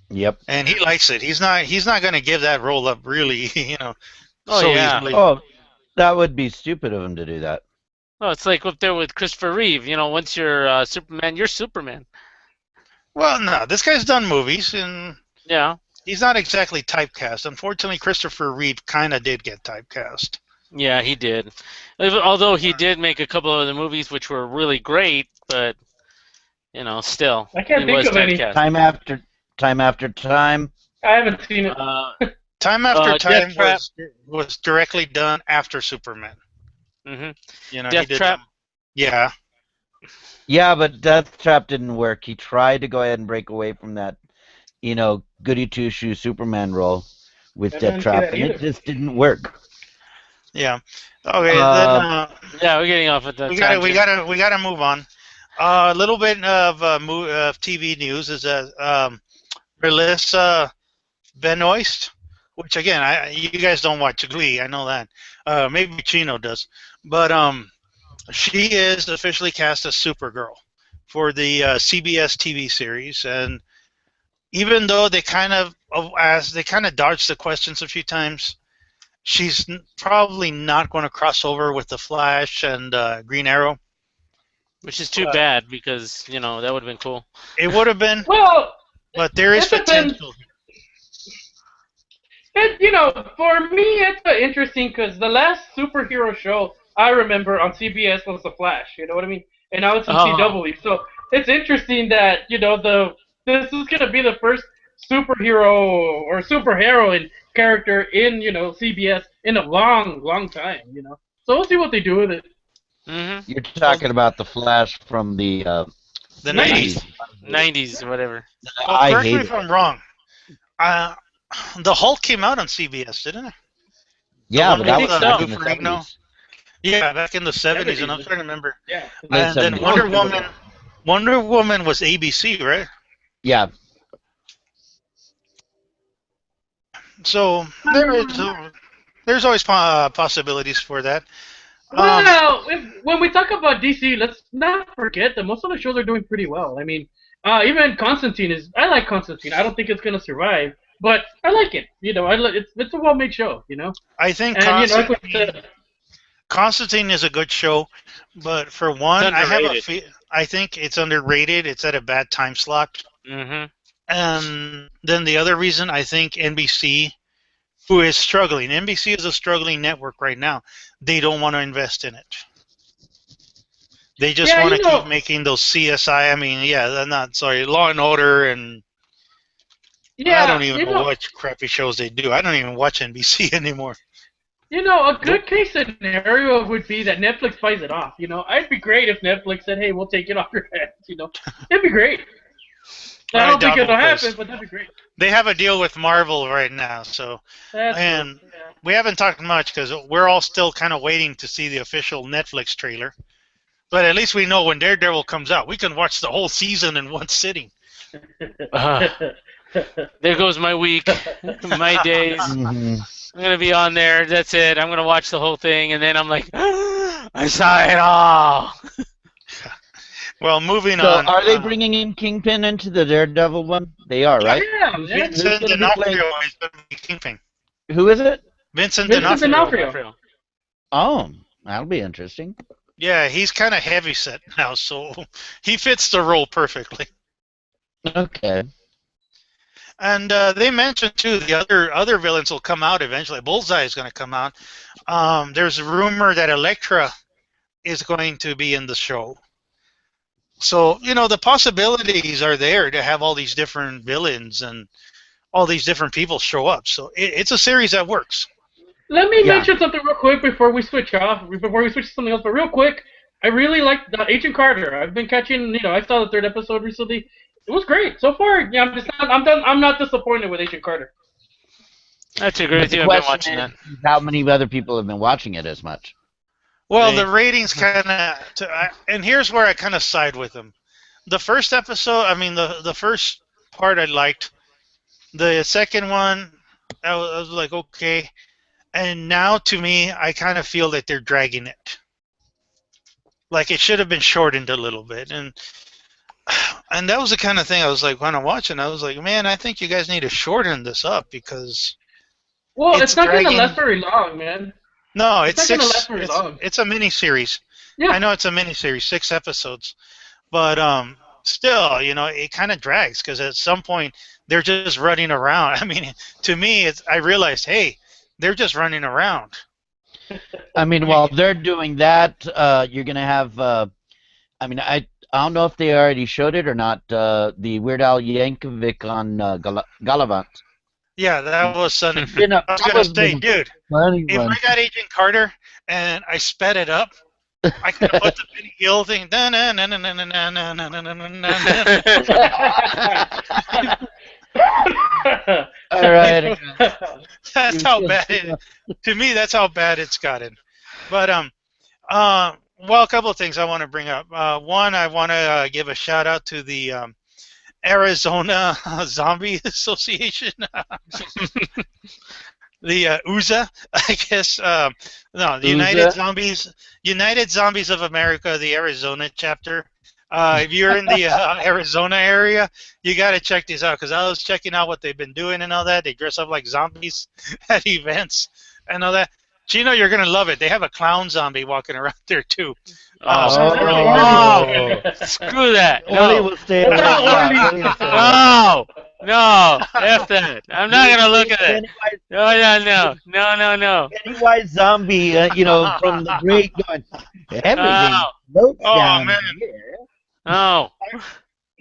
Yep. And he likes it. He's not going to give that role up really, Oh, so yeah. easily. Oh, that would be stupid of him to do that. Oh, it's like up there with Christopher Reeve. Once you're Superman, you're Superman. Well, no, this guy's done movies, and Yeah. he's not exactly typecast. Unfortunately, Christopher Reeve kind of did get typecast. Yeah, he did. Although he did make a couple of the movies which were really great, but still, I can't think of any. typecast. Time after time. I haven't seen it. Time After Time Death Trap. was directly done after Superman. Mm-hmm. He Death did Trap. them. Yeah. Yeah, but Death Trap didn't work. He tried to go ahead and break away from that, goody two-shoe Superman role with I Death didn't see Trap, that and it either. just didn't work. Yeah. Okay. Uh, Yeah, we're getting off at the we gotta move on. A little bit of TV news is that Melissa Benoist, which again, you guys don't watch Glee, I know that. Maybe Chino does, but she is officially cast as Supergirl for the CBS TV series, and even though they kind of dodged the questions a few times, she's probably not going to cross over with the Flash and Green Arrow. Which is too bad because that would have been cool. It would have been, Well, but there is potential. For me, it's interesting because the last superhero show I remember on CBS was The Flash. You know what I mean? And now it's in CW. So it's interesting that this is gonna be the first superhero or superheroine character in CBS in a long, long time. So we'll see what they do with it. Mm-hmm. You're talking about the Flash from the 90s. 90s, whatever. Well, correct me if I'm wrong. The Hulk came out on CBS, didn't it? Yeah, but that was back in the 70s. Yeah, back in the 70s, and I'm trying to remember. Yeah. And then Wonder Woman was ABC, right? Yeah. So there's always possibilities for that. Well, when we talk about DC, let's not forget that most of the shows are doing pretty well. I mean, even Constantine I like Constantine. I don't think it's gonna survive, but I like it. It's a well-made show. I think Constantine is a good show, but for one, I think it's underrated. It's at a bad time slot. Mm-hmm. And then the other reason, I think NBC, who is struggling, NBC is a struggling network right now. They don't want to invest in it. They just want to keep making those CSI. I mean, Law and Order, and I don't even know what crappy shows they do. I don't even watch NBC anymore. A good case scenario would be that Netflix buys it off. It'd be great if Netflix said, "Hey, we'll take it off your hands." It'd be great. I don't think it'll happen, but that'd be great. They have a deal with Marvel right now, so we haven't talked much because we're all still kind of waiting to see the official Netflix trailer. But at least we know when Daredevil comes out, we can watch the whole season in one sitting. There goes my week, my days. Mm-hmm. I'm gonna be on there. That's it. I'm gonna watch the whole thing, and then I'm like, I saw it all. Well, moving so on. So, are they bringing in Kingpin into the Daredevil one? They are, right? Yeah. Vincent D'Onofrio is going to be Kingpin. Who is it? Vincent D'Onofrio. Oh, that'll be interesting. Yeah, he's kind of heavyset now, so he fits the role perfectly. Okay. And they mentioned too the other villains will come out eventually. Bullseye is going to come out. There's a rumor that Elektra is going to be in the show. So the possibilities are there to have all these different villains and all these different people show up. So it's a series that works. Let me mention something real quick before we switch to something else. But real quick, I really like Agent Carter. I've been catching. I saw the 3rd episode recently. It was great so far. Yeah, I'm not disappointed with Agent Carter. That's a great thing. I've been watching that. How many other people have been watching it as much? Well, the ratings kind of, and here's where I kind of side with them. The first episode, the first part I liked. The second one, I was like, okay. And now, to me, I kind of feel that they're dragging it. Like, it should have been shortened a little bit. And that was the kind of thing I was like, when I'm watching, I was like, man, I think you guys need to shorten this up because... Well, it's not going to last very long, man. No, it's a mini-series. Yeah. I know it's a mini-series, 6 episodes. But still, it kind of drags because at some point they're just running around. I mean, to me, I realized, hey, they're just running around. I mean, while they're doing that, you're going to have, I don't know if they already showed it or not, the Weird Al Yankovic on Galavant. Yeah, that was Sunday. I was going to say, dude, if I got Agent Carter and I sped it up, I could have put the Benny Hill thing. All right. That's how bad it is. To me, that's how bad it's gotten. But well, a couple of things I want to bring up. One, I want to give a shout out to the Arizona Zombie Association. The UZA, I guess. No, the United Zombies of America, the Arizona chapter. If you're in the Arizona area, you got to check these out because I was checking out what they've been doing and all that. They dress up like zombies at events and all that. Chino, you're gonna love it. They have a clown zombie walking around there too. Screw that. Orly No. will stay away. Yeah, Orly will stay away. No, F that. I'm not gonna look at it. No. Pennywise zombie, from the great going, everything floats down man. here. No.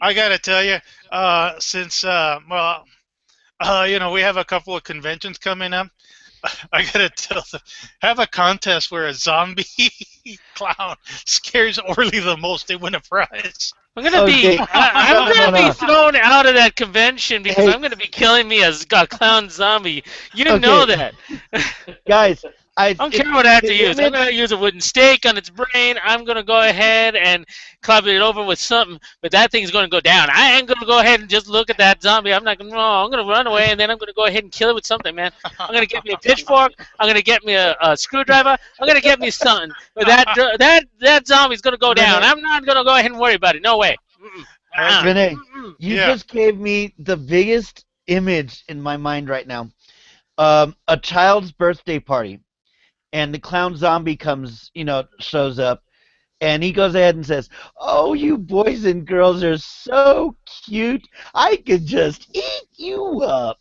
I gotta tell you, since we have a couple of conventions coming up. I gotta tell them, have a contest where a zombie clown scares Orly the most. They win a prize. I'm gonna be thrown out of that convention because I'm gonna be killing me as a clown zombie. You know that. Guys, I don't care what I have to use. I'm going to use a wooden stake on its brain. I'm going to go ahead and club it over with something, but that thing's going to go down. I ain't going to go ahead and just look at that zombie. I'm not going to. No, I'm going to run away, and then I'm going to go ahead and kill it with something, man. I'm going to get me a pitchfork. I'm going to get me a screwdriver. I'm going to get me something. But that zombie's going to go down. I'm not going to go ahead and worry about it. No way. Renee, you just gave me the biggest image in my mind right now. A child's birthday party. And the clown zombie shows up, and he goes ahead and says, "Oh, you boys and girls are so cute. I could just eat you up."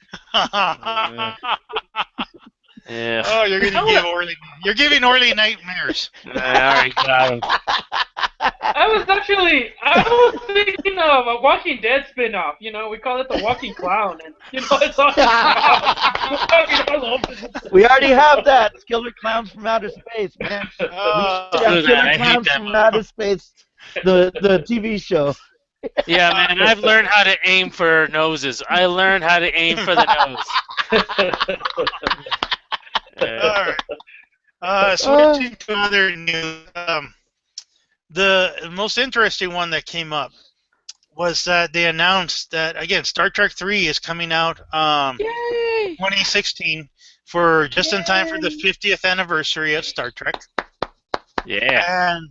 Yeah. Oh, you're giving Orly nightmares. All right, got him. I was thinking of a Walking Dead spin-off. We call it the Walking Clown, and it's all. We already have that. It's Killer Clowns from Outer Space, man. Killer Clowns from Outer Space, the TV show. Yeah, man, I've learned how to aim for noses. I learned how to aim for the nose. All right. Switching to other news. The most interesting one that came up was that they announced that, again, Star Trek 3 is coming out 2016 for just in time for the 50th anniversary of Star Trek. Yeah. And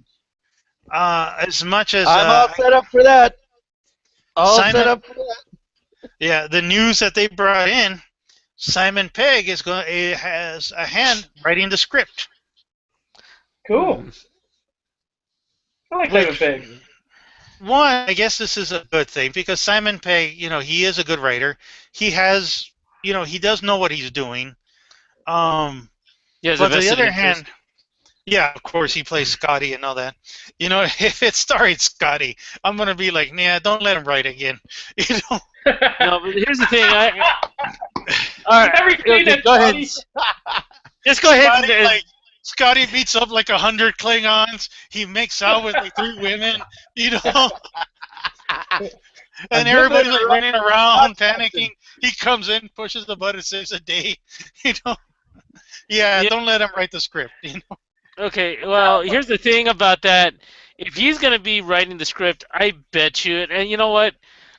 as much as I'm all set up for that. Yeah, the news that they brought in, Simon Pegg has a hand writing the script. Cool. I like Simon Pegg. One, I guess this is a good thing because Simon Pegg, he is a good writer. He has, he does know what he's doing. But on the other hand, yeah, of course he plays Scotty and all that. If it starred Scotty, I'm gonna be like, nah, don't let him write again. No, but here's the thing. All right, go ahead. Just go ahead. Scotty beats up like 100 Klingons. He makes out with like 3 women, and everybody's like running around, panicking. He comes in, pushes the button, saves a day. Yeah, don't let him write the script. Okay, well, here's the thing about that. If he's gonna be writing the script, I bet you it. And you know what?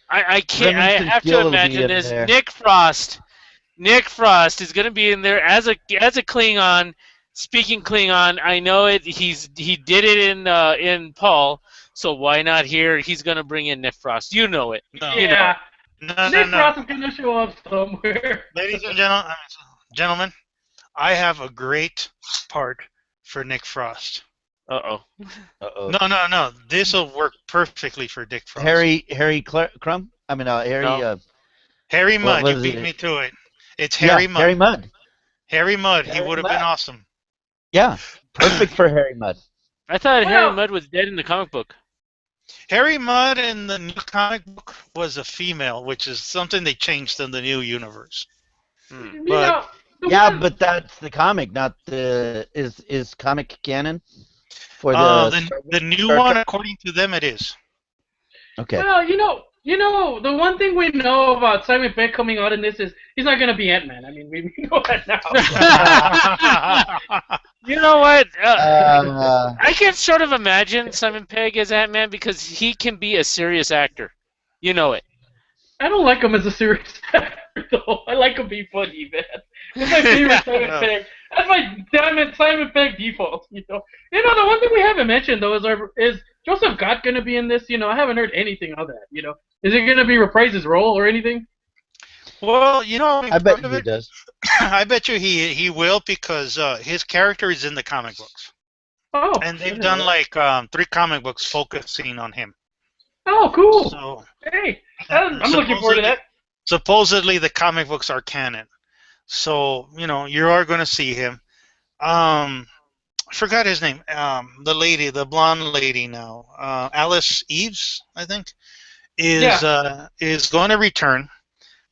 I can't. I have to imagine this. Nick Frost is gonna be in there as a Klingon. Speaking Klingon, I know it. He did it in Paul, so why not here? He's gonna bring in Nick Frost. You know it. No. Yeah. No. Nick Frost is gonna show up somewhere. Ladies and gentlemen, I have a great part for Nick Frost. Uh-oh. No. This will work perfectly for Nick Frost. Harry Crumb? I mean, Harry. No. Harry Mudd. You beat me to it. It's Harry Mudd. Harry Mudd. Harry Mudd. He would have been awesome. Yeah, perfect for Harry Mudd. I thought Harry Mudd was dead in the comic book. Harry Mudd in the new comic book was a female, which is something they changed in the new universe. But that's the comic, not the is comic canon for the new one. According to them, it is. Okay. Well, the one thing we know about Simon Pegg coming out in this is he's not going to be Ant-Man. I mean, we know that now. You know what? I can sort of imagine Simon Pegg as Ant-Man because he can be a serious actor. You know it. I don't like him as a serious actor, though. I like him being funny, man. That's my favorite Simon Pegg. That's my damn it Simon Pegg default. The one thing we haven't mentioned though is Joseph Gott gonna be in this? I haven't heard anything of that. Is he gonna be reprise his role or anything? Well, I bet you he does. I bet you he will because his character is in the comic books, Oh, and they've done like 3 comic books focusing on him. Oh, cool. So Hey, I'm looking forward to that. supposedly the comic books are canon, so you are going to see him. I forgot his name. The blonde lady now, Alice Eves, I think, is going to return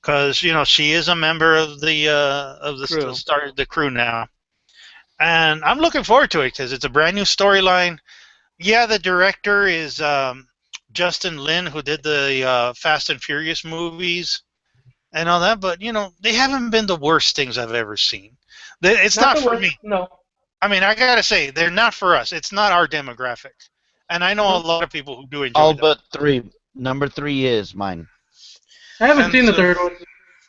because she is a member of the crew now, and I'm looking forward to it because it's a brand new storyline. Yeah, the director is Justin Lin, who did the Fast and Furious movies and all that, but they haven't been the worst things I've ever seen. It's not for me. No. I mean, I gotta say, they're not for us. It's not our demographic, and I know a lot of people who do enjoy All them. but 3. Number 3 is mine. I haven't seen the third one.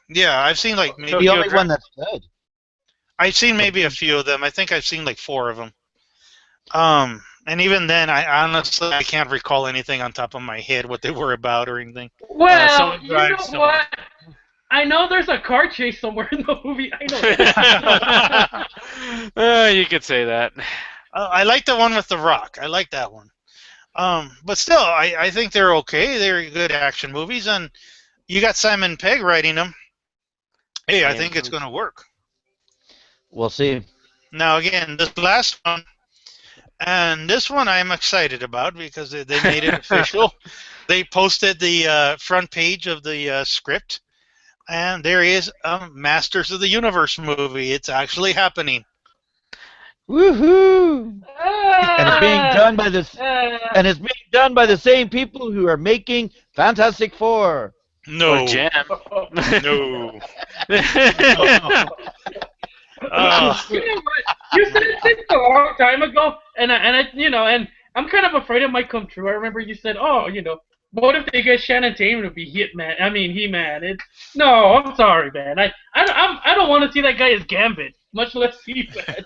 Yeah, I've seen like maybe The only one that's good. I've seen maybe a few of them. I think I've seen like 4 of them. And even then, I honestly can't recall anything on top of my head what they were about or anything. Well, you know what? I know there's a car chase somewhere in the movie. I know that. You could say that. I like the one with The Rock. I like that one. But still, I think they're okay. They're good action movies, and you got Simon Pegg writing them. Hey, I think it's going to work. We'll see. Now, again, this last one, and this one I'm excited about because they made it official. They posted the front page of the script, and there is a Masters of the Universe movie. It's actually happening. Woohoo! And it's being done by the same people who are making Fantastic Four. No. Or Jam. No. You know what? You said this a long time ago, and I'm kind of afraid it might come true. I remember you said, what if they get Shannon Tatum to be Hitman? I mean, He-Man. No, I'm sorry, man. I don't want to see that guy as Gambit, much less He-Man.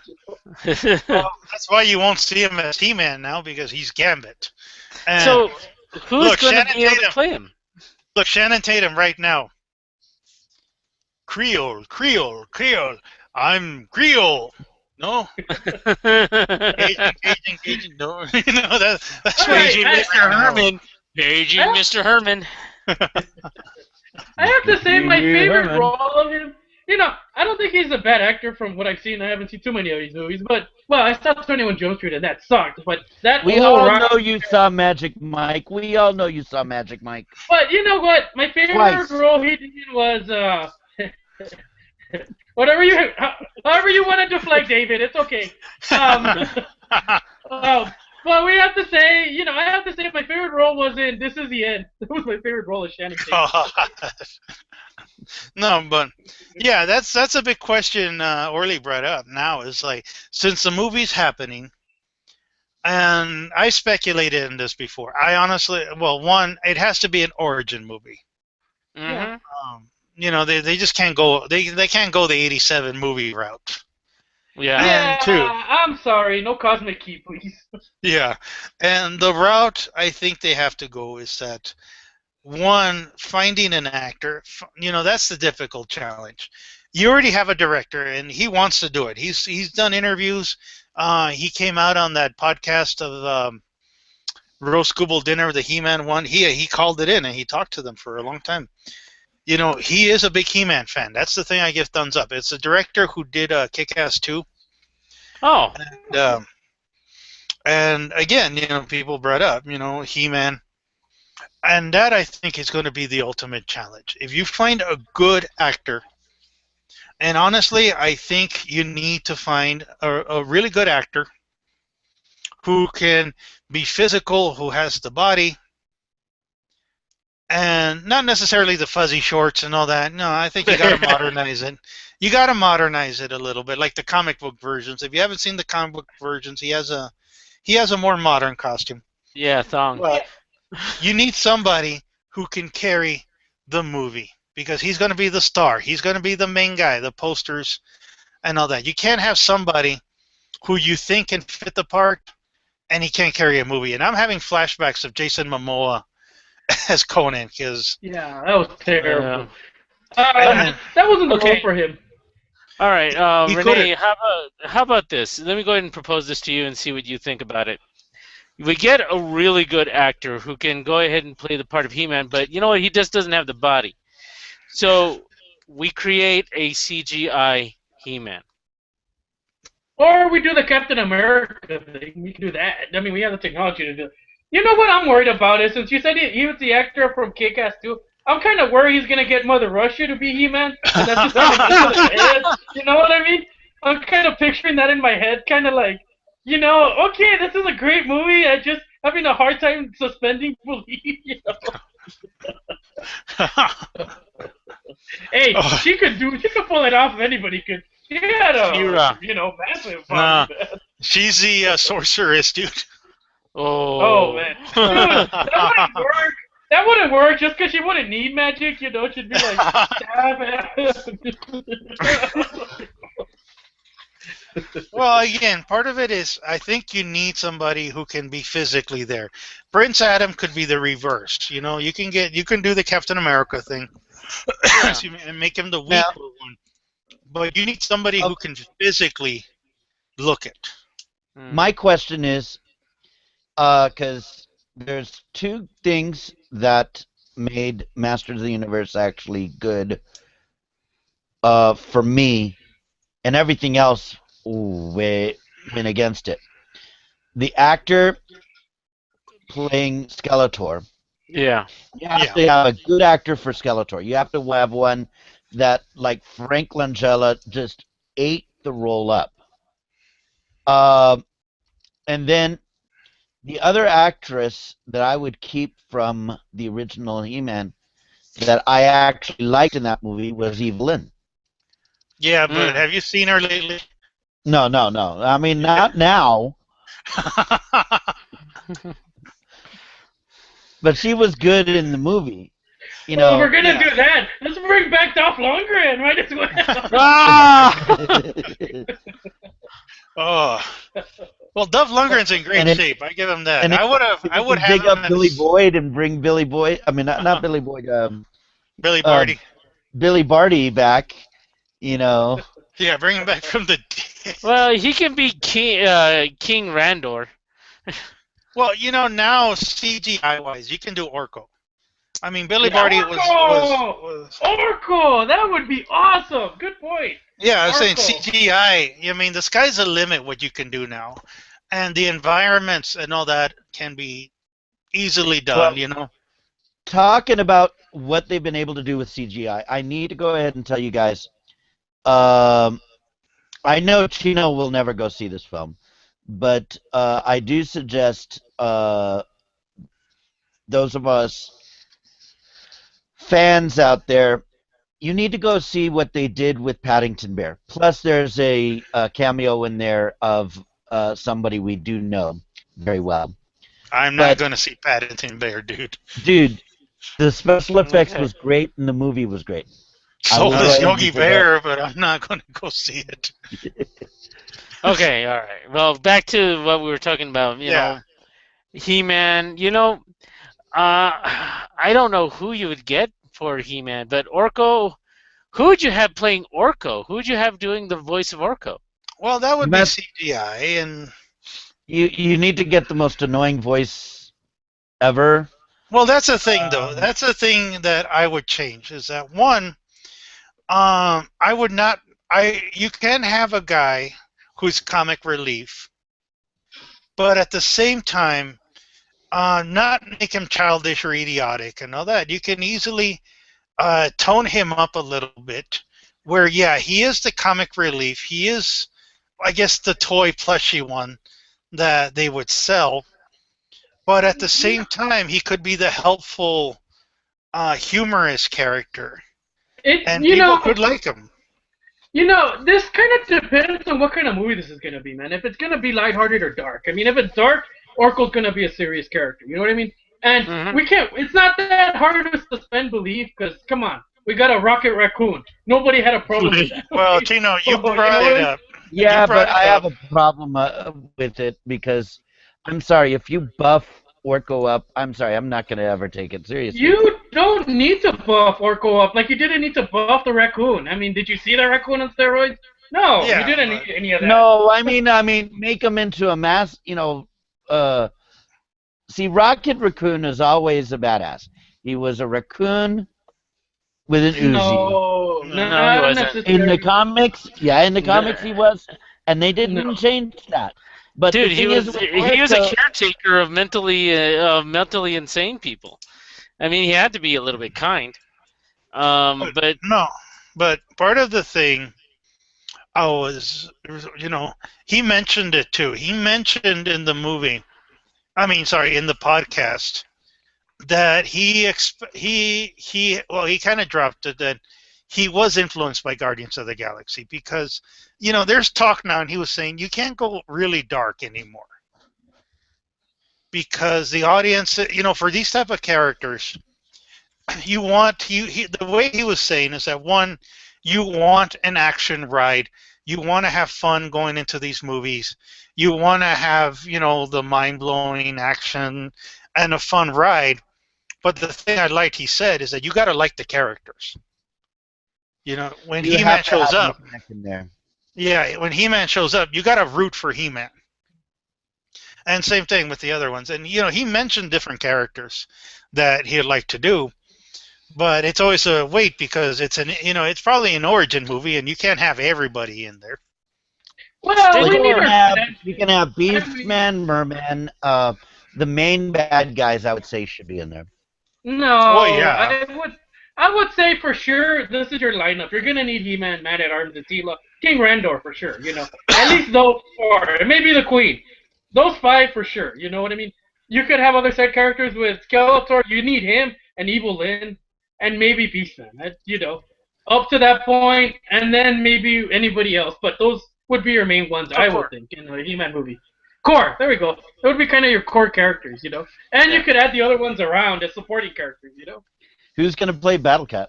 Well, that's why you won't see him as He-Man now because he's Gambit. And so who's going to be able to Tatum. play him? Look, Shannon Tatum right now. Creole. I'm Creole. No. Aging. No. That's Paging Right, Mr. Herman. Paging Mr. Herman. I have to say my favorite role of him. I don't think he's a bad actor from what I've seen. I haven't seen too many of these movies, but I saw 21 Jump Street and that sucked. But that We all know you saw Magic Mike. We all know you saw Magic Mike. But you know what? My favorite role he did was however you want to deflect, David. It's okay. Well, we have to say, I have to say my favorite role was in This Is the End. That was my favorite role as Shannon Tatum. No, but yeah, that's a big question Orly brought up now is like, since the movie's happening, and I speculated in this before. I honestly, one, it has to be an origin movie. Mm-hmm. They just can't go, they can't go the 87 movie route. Yeah. And 2, I'm sorry, no Cosmic Key, please. Yeah, and the route I think they have to go is that, 1, finding an actor, that's the difficult challenge. You already have a director, and he wants to do it. He's done interviews. He came out on that podcast of Roast Google Dinner, the He-Man one. He called it in, and he talked to them for a long time. He is a big He-Man fan. That's the thing I give thumbs up. It's the director who did Kick-Ass 2. Oh. And again, people brought up, He-Man. And that, I think, is going to be the ultimate challenge. If you find a good actor, and honestly, I think you need to find a really good actor who can be physical, who has the body, and not necessarily the fuzzy shorts and all that. No, I think you got to modernize it. You got to modernize it a little bit, like the comic book versions. If you haven't seen the comic book versions, he has a more modern costume. Yeah, thong. But you need somebody who can carry the movie because he's going to be the star. He's going to be the main guy, the posters and all that. You can't have somebody who you think can fit the part and he can't carry a movie. And I'm having flashbacks of Jason Momoa as Conan because Yeah, that was terrible. And- That wasn't the Okay. role for him. All right, He Renee, how about this? Let me go ahead and propose this to you and see what you think about it. We get a really good actor who can go ahead and play the part of He-Man, but you know what? He just doesn't have the body. So we create a CGI He-Man. Or we do the Captain America thing. We can do that. I mean, we have the technology to do it. You know what I'm worried about is, since you said he was the actor from Kick-Ass 2, I'm kind of worried he's going to get Mother Russia to be He-Man. And that's just gonna mess with his head. You know what I mean? I'm kind of picturing that in my head, kind of like, you know, okay, this is a great movie. I just having a hard time suspending belief, you know? Hey, Oh. she could pull it off if anybody could. She had a, She-Ra. you know, massive Nah. body. Man. she's the sorceress, dude. Oh man, dude, that wouldn't work. That wouldn't work just because she wouldn't need magic. You know, she'd be like, stab it. Well, again, part of it is I think you need somebody who can be physically there. Prince Adam could be the reverse. You know, you can do the Captain America thing, excuse me, and make him the weak Now- one. But you need somebody who can physically look it. My question is, because there's two things that made Masters of the Universe actually good for me, and everything else went against it. The actor playing Skeletor. Yeah. You have to have a good actor for Skeletor. You have to have one that, like Frank Langella, just ate the role up. And then the other actress that I would keep from the original He-Man that I actually liked in that movie was Evelyn. Yeah, but have you seen her lately? No. I mean, not now, but she was good in the movie. You know, Well, we're gonna yeah. do that. Let's bring back Dolph Lundgren right as well. Oh, well, Dolph Lundgren's in great And it- shape. I give him that. and I would have dig him up as Billy Boyd and bring Billy Boyd. I mean, not Billy Boyd. Billy Barty. Billy Barty back. You know. Yeah, bring him back from the dead. Well, he can be King Randor. Well, you know, now CGI wise, you can do Orko. I mean, Billy Yeah, Barty Orko! was Orko, that would be awesome. Good point. yeah. I was saying Orko. CGI. I mean, the sky's the limit what you can do now, and the environments and all that can be easily done. Well, you know. Talking about what they've been able to do with CGI, I need to go ahead and tell you guys. I know Chino will never go see this film, but I do suggest those of us fans out there, you need to go see what they did with Paddington Bear. Plus, there's a cameo in there of somebody we do know very well. I'm not But- going to see Paddington Bear, dude. Dude, the special effects was great and the movie was great. I So will go was ahead and Yogi give Bear, but I'm not going to go see it. Okay, all right. Well, back to what we were talking about. You know, He-Man. You know, I don't know who you would get for He-Man, but Orko. Who would you have playing Orko? Who would you have doing the voice of Orko? Well, that would be That's- CGI, and You need to get the most annoying voice ever. well, that's the thing, though. That's the thing that I would change. Is that one? I would not. You can have a guy who's comic relief, but at the same time, not make him childish or idiotic and all that. You can easily tone him up a little bit. Where he is the comic relief. He is, I guess, the toy plushie one that they would sell. But at the same time, he could be the helpful, humorous character, and You people know, could like him. You know, this kind of depends on what kind of movie this is going to be, man. If it's going to be lighthearted or dark. I mean, if it's dark, Orko's going to be a serious character. You know what I mean? And we can't. It's not that hard to suspend belief because, come on, we got a Rocket Raccoon. Nobody had a problem with that. Well, Chino, you You know brought what it I mean? up. Yeah, You brought but it I have up. a problem with it because I'm sorry, if you buff Orko up, I'm sorry, I'm not gonna ever take it seriously. You don't need to buff Orko up. Like, you didn't need to buff the raccoon. I mean, did you see that raccoon on steroids? No, Yeah, you didn't but- need any of that. No, I mean, make him into a mass. See, Rocket Raccoon is always a badass. He was a raccoon with an Uzi. No, No, not he wasn't. necessarily. In the comics, he was, and they didn't No. change that. But Dude, the he thing was is, with he was a Orko- caretaker of mentally insane people. I mean, he had to be a little bit kind. But No, but part of the thing, he mentioned it too. He mentioned in the movie, in the podcast, that he kind of dropped it that he was influenced by Guardians of the Galaxy because, there's talk now, and he was saying you can't go really dark anymore because the audience, for these type of characters, the way he was saying is that one, you want an action ride, you want to have fun going into these movies, you want to have the mind-blowing action and a fun ride, but the thing I liked he said is that you got to like the characters. When you He-Man have to shows have up, the connection there. yeah, when He-Man shows up, you got to root for He-Man. And same thing with the other ones. And he mentioned different characters that he'd like to do. But it's always a wait because it's probably an origin movie, and you can't have everybody in there. Well, Did we you need You can have Beastman, Merman, the main bad guys. I would say should be in there. No, Oh, yeah. I would say for sure this is your lineup. You're gonna need He-Man, Man at Arms, and Tila, King Randor for sure. At least those four, and maybe the Queen. Those five for sure. You know what I mean? You could have other side characters with Skeletor. You need him and Evil Lyn, and maybe Beastman. Up to that point, and then maybe anybody else. But those would be your main ones, I would think, in a He-Man movie. Core, there we go. That would be kind of your core characters, And you could add the other ones around as supporting characters, Who's gonna play Battle Cat?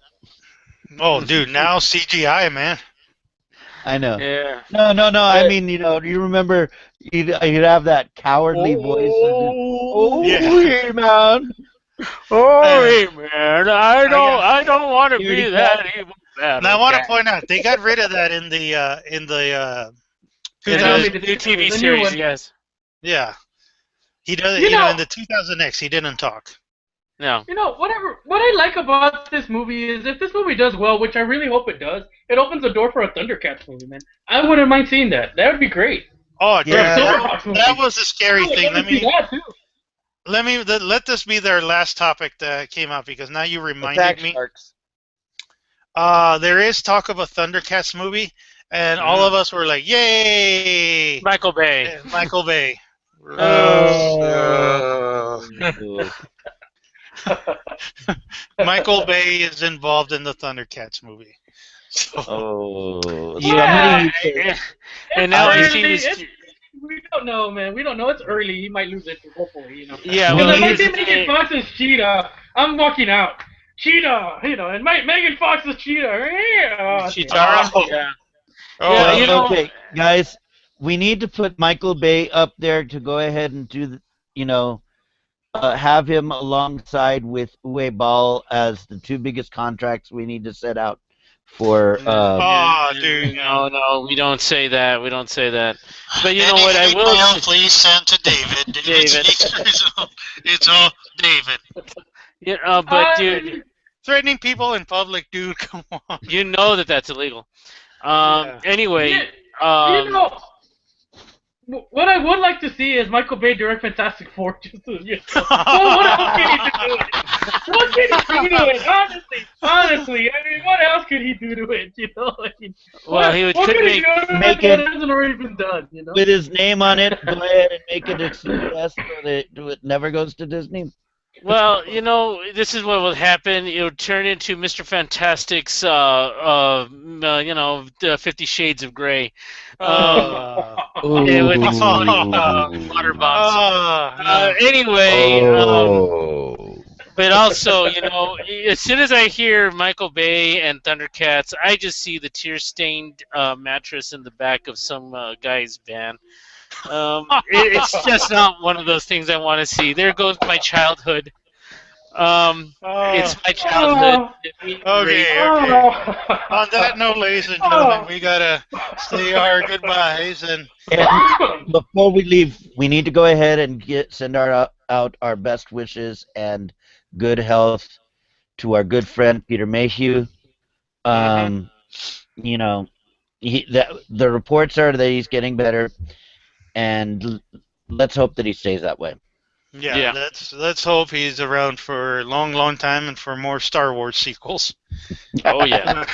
Oh, dude, now CGI, man. I know. yeah. No. I mean, you remember you'd have that cowardly voice. Yeah. Hey, man. Oh, hey, man, I don't want to You be already that evil. Now I want to point out they got rid of that in the In Yeah, the the new TV new series, one. yes. yeah. He does. You know- In the 2000X, he didn't talk. No. Whatever. What I like about this movie is if this movie does well, which I really hope it does, it opens the door for a Thundercats movie, man. I wouldn't mind seeing that. That would be great. Oh, dude, Yeah. that was a scary thing. Let me see that too. Let this be their last topic that came out because now you reminded Attack me. Sharks. There is talk of a Thundercats movie, and all of us were like, "Yay!" Michael Bay. Michael Bay. Michael Bay is involved in the Thundercats movie. So, Oh. Yeah. And now you It's see early. this. We don't know, man. We don't know. It's early. He might lose it, hopefully, Yeah, well, Because if I here's see the Megan thing. Fox as Cheetah, I'm walking out. Cheetah, and Megan Fox as Cheetah. Yeah. Chitara? Oh. Yeah. oh, Yeah, well, you know- Okay, guys, we need to put Michael Bay up there to go ahead and do have him alongside with Uwe Ball as the two biggest contracts we need to set out for. Oh, dude. No, we don't say that. We don't say that. But you know what? I will. Mail, please send to David. David. It's all David. But dude, Threatening people in public, dude. Come on. you know that's illegal. Yeah. Anyway, Yeah, what I would like to see is Michael Bay direct Fantastic Four. Just to, well, what else can he do to it? What can he do to it? Honestly, I mean, what else could he do to it? Well, he what could could make- he do to make it it- that hasn't already been done? with his name on it, go ahead and make it a CBS so that it never goes to Disney. well, this is what will happen. It'll turn into Mr. Fantastic's, 50 Shades of Grey. Yeah, with these water bombs. Anyway, but also, as soon as I hear Michael Bay and Thundercats, I just see the tear-stained mattress in the back of some guy's van. It's just not one of those things I want to see. There goes my childhood. It's my childhood. Okay. On that note, ladies and gentlemen, we gotta say our goodbyes, and And before we leave, we need to go ahead and send out our best wishes and good health to our good friend Peter Mayhew. You know, the reports are that he's getting better, and let's hope that he stays that way. yeah, let's hope he's around for a long, long time and for more Star Wars sequels. Oh yeah.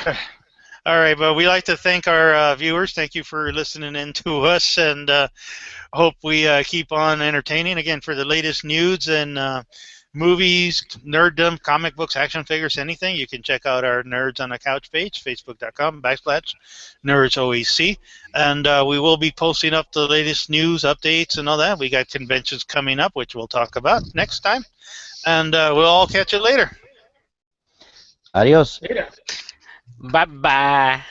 All right, but we like to thank our viewers. Thank you for listening in to us, and hope we keep on entertaining. Again, for the latest news and movies, nerddom, comic books, action figures, anything, you can check out our Nerds on the Couch page, facebook.com/NerdsOEC. And we will be posting up the latest news, updates, and all that. We got conventions coming up, which we'll talk about next time. And we'll all catch you later. Adios. Later. Bye bye.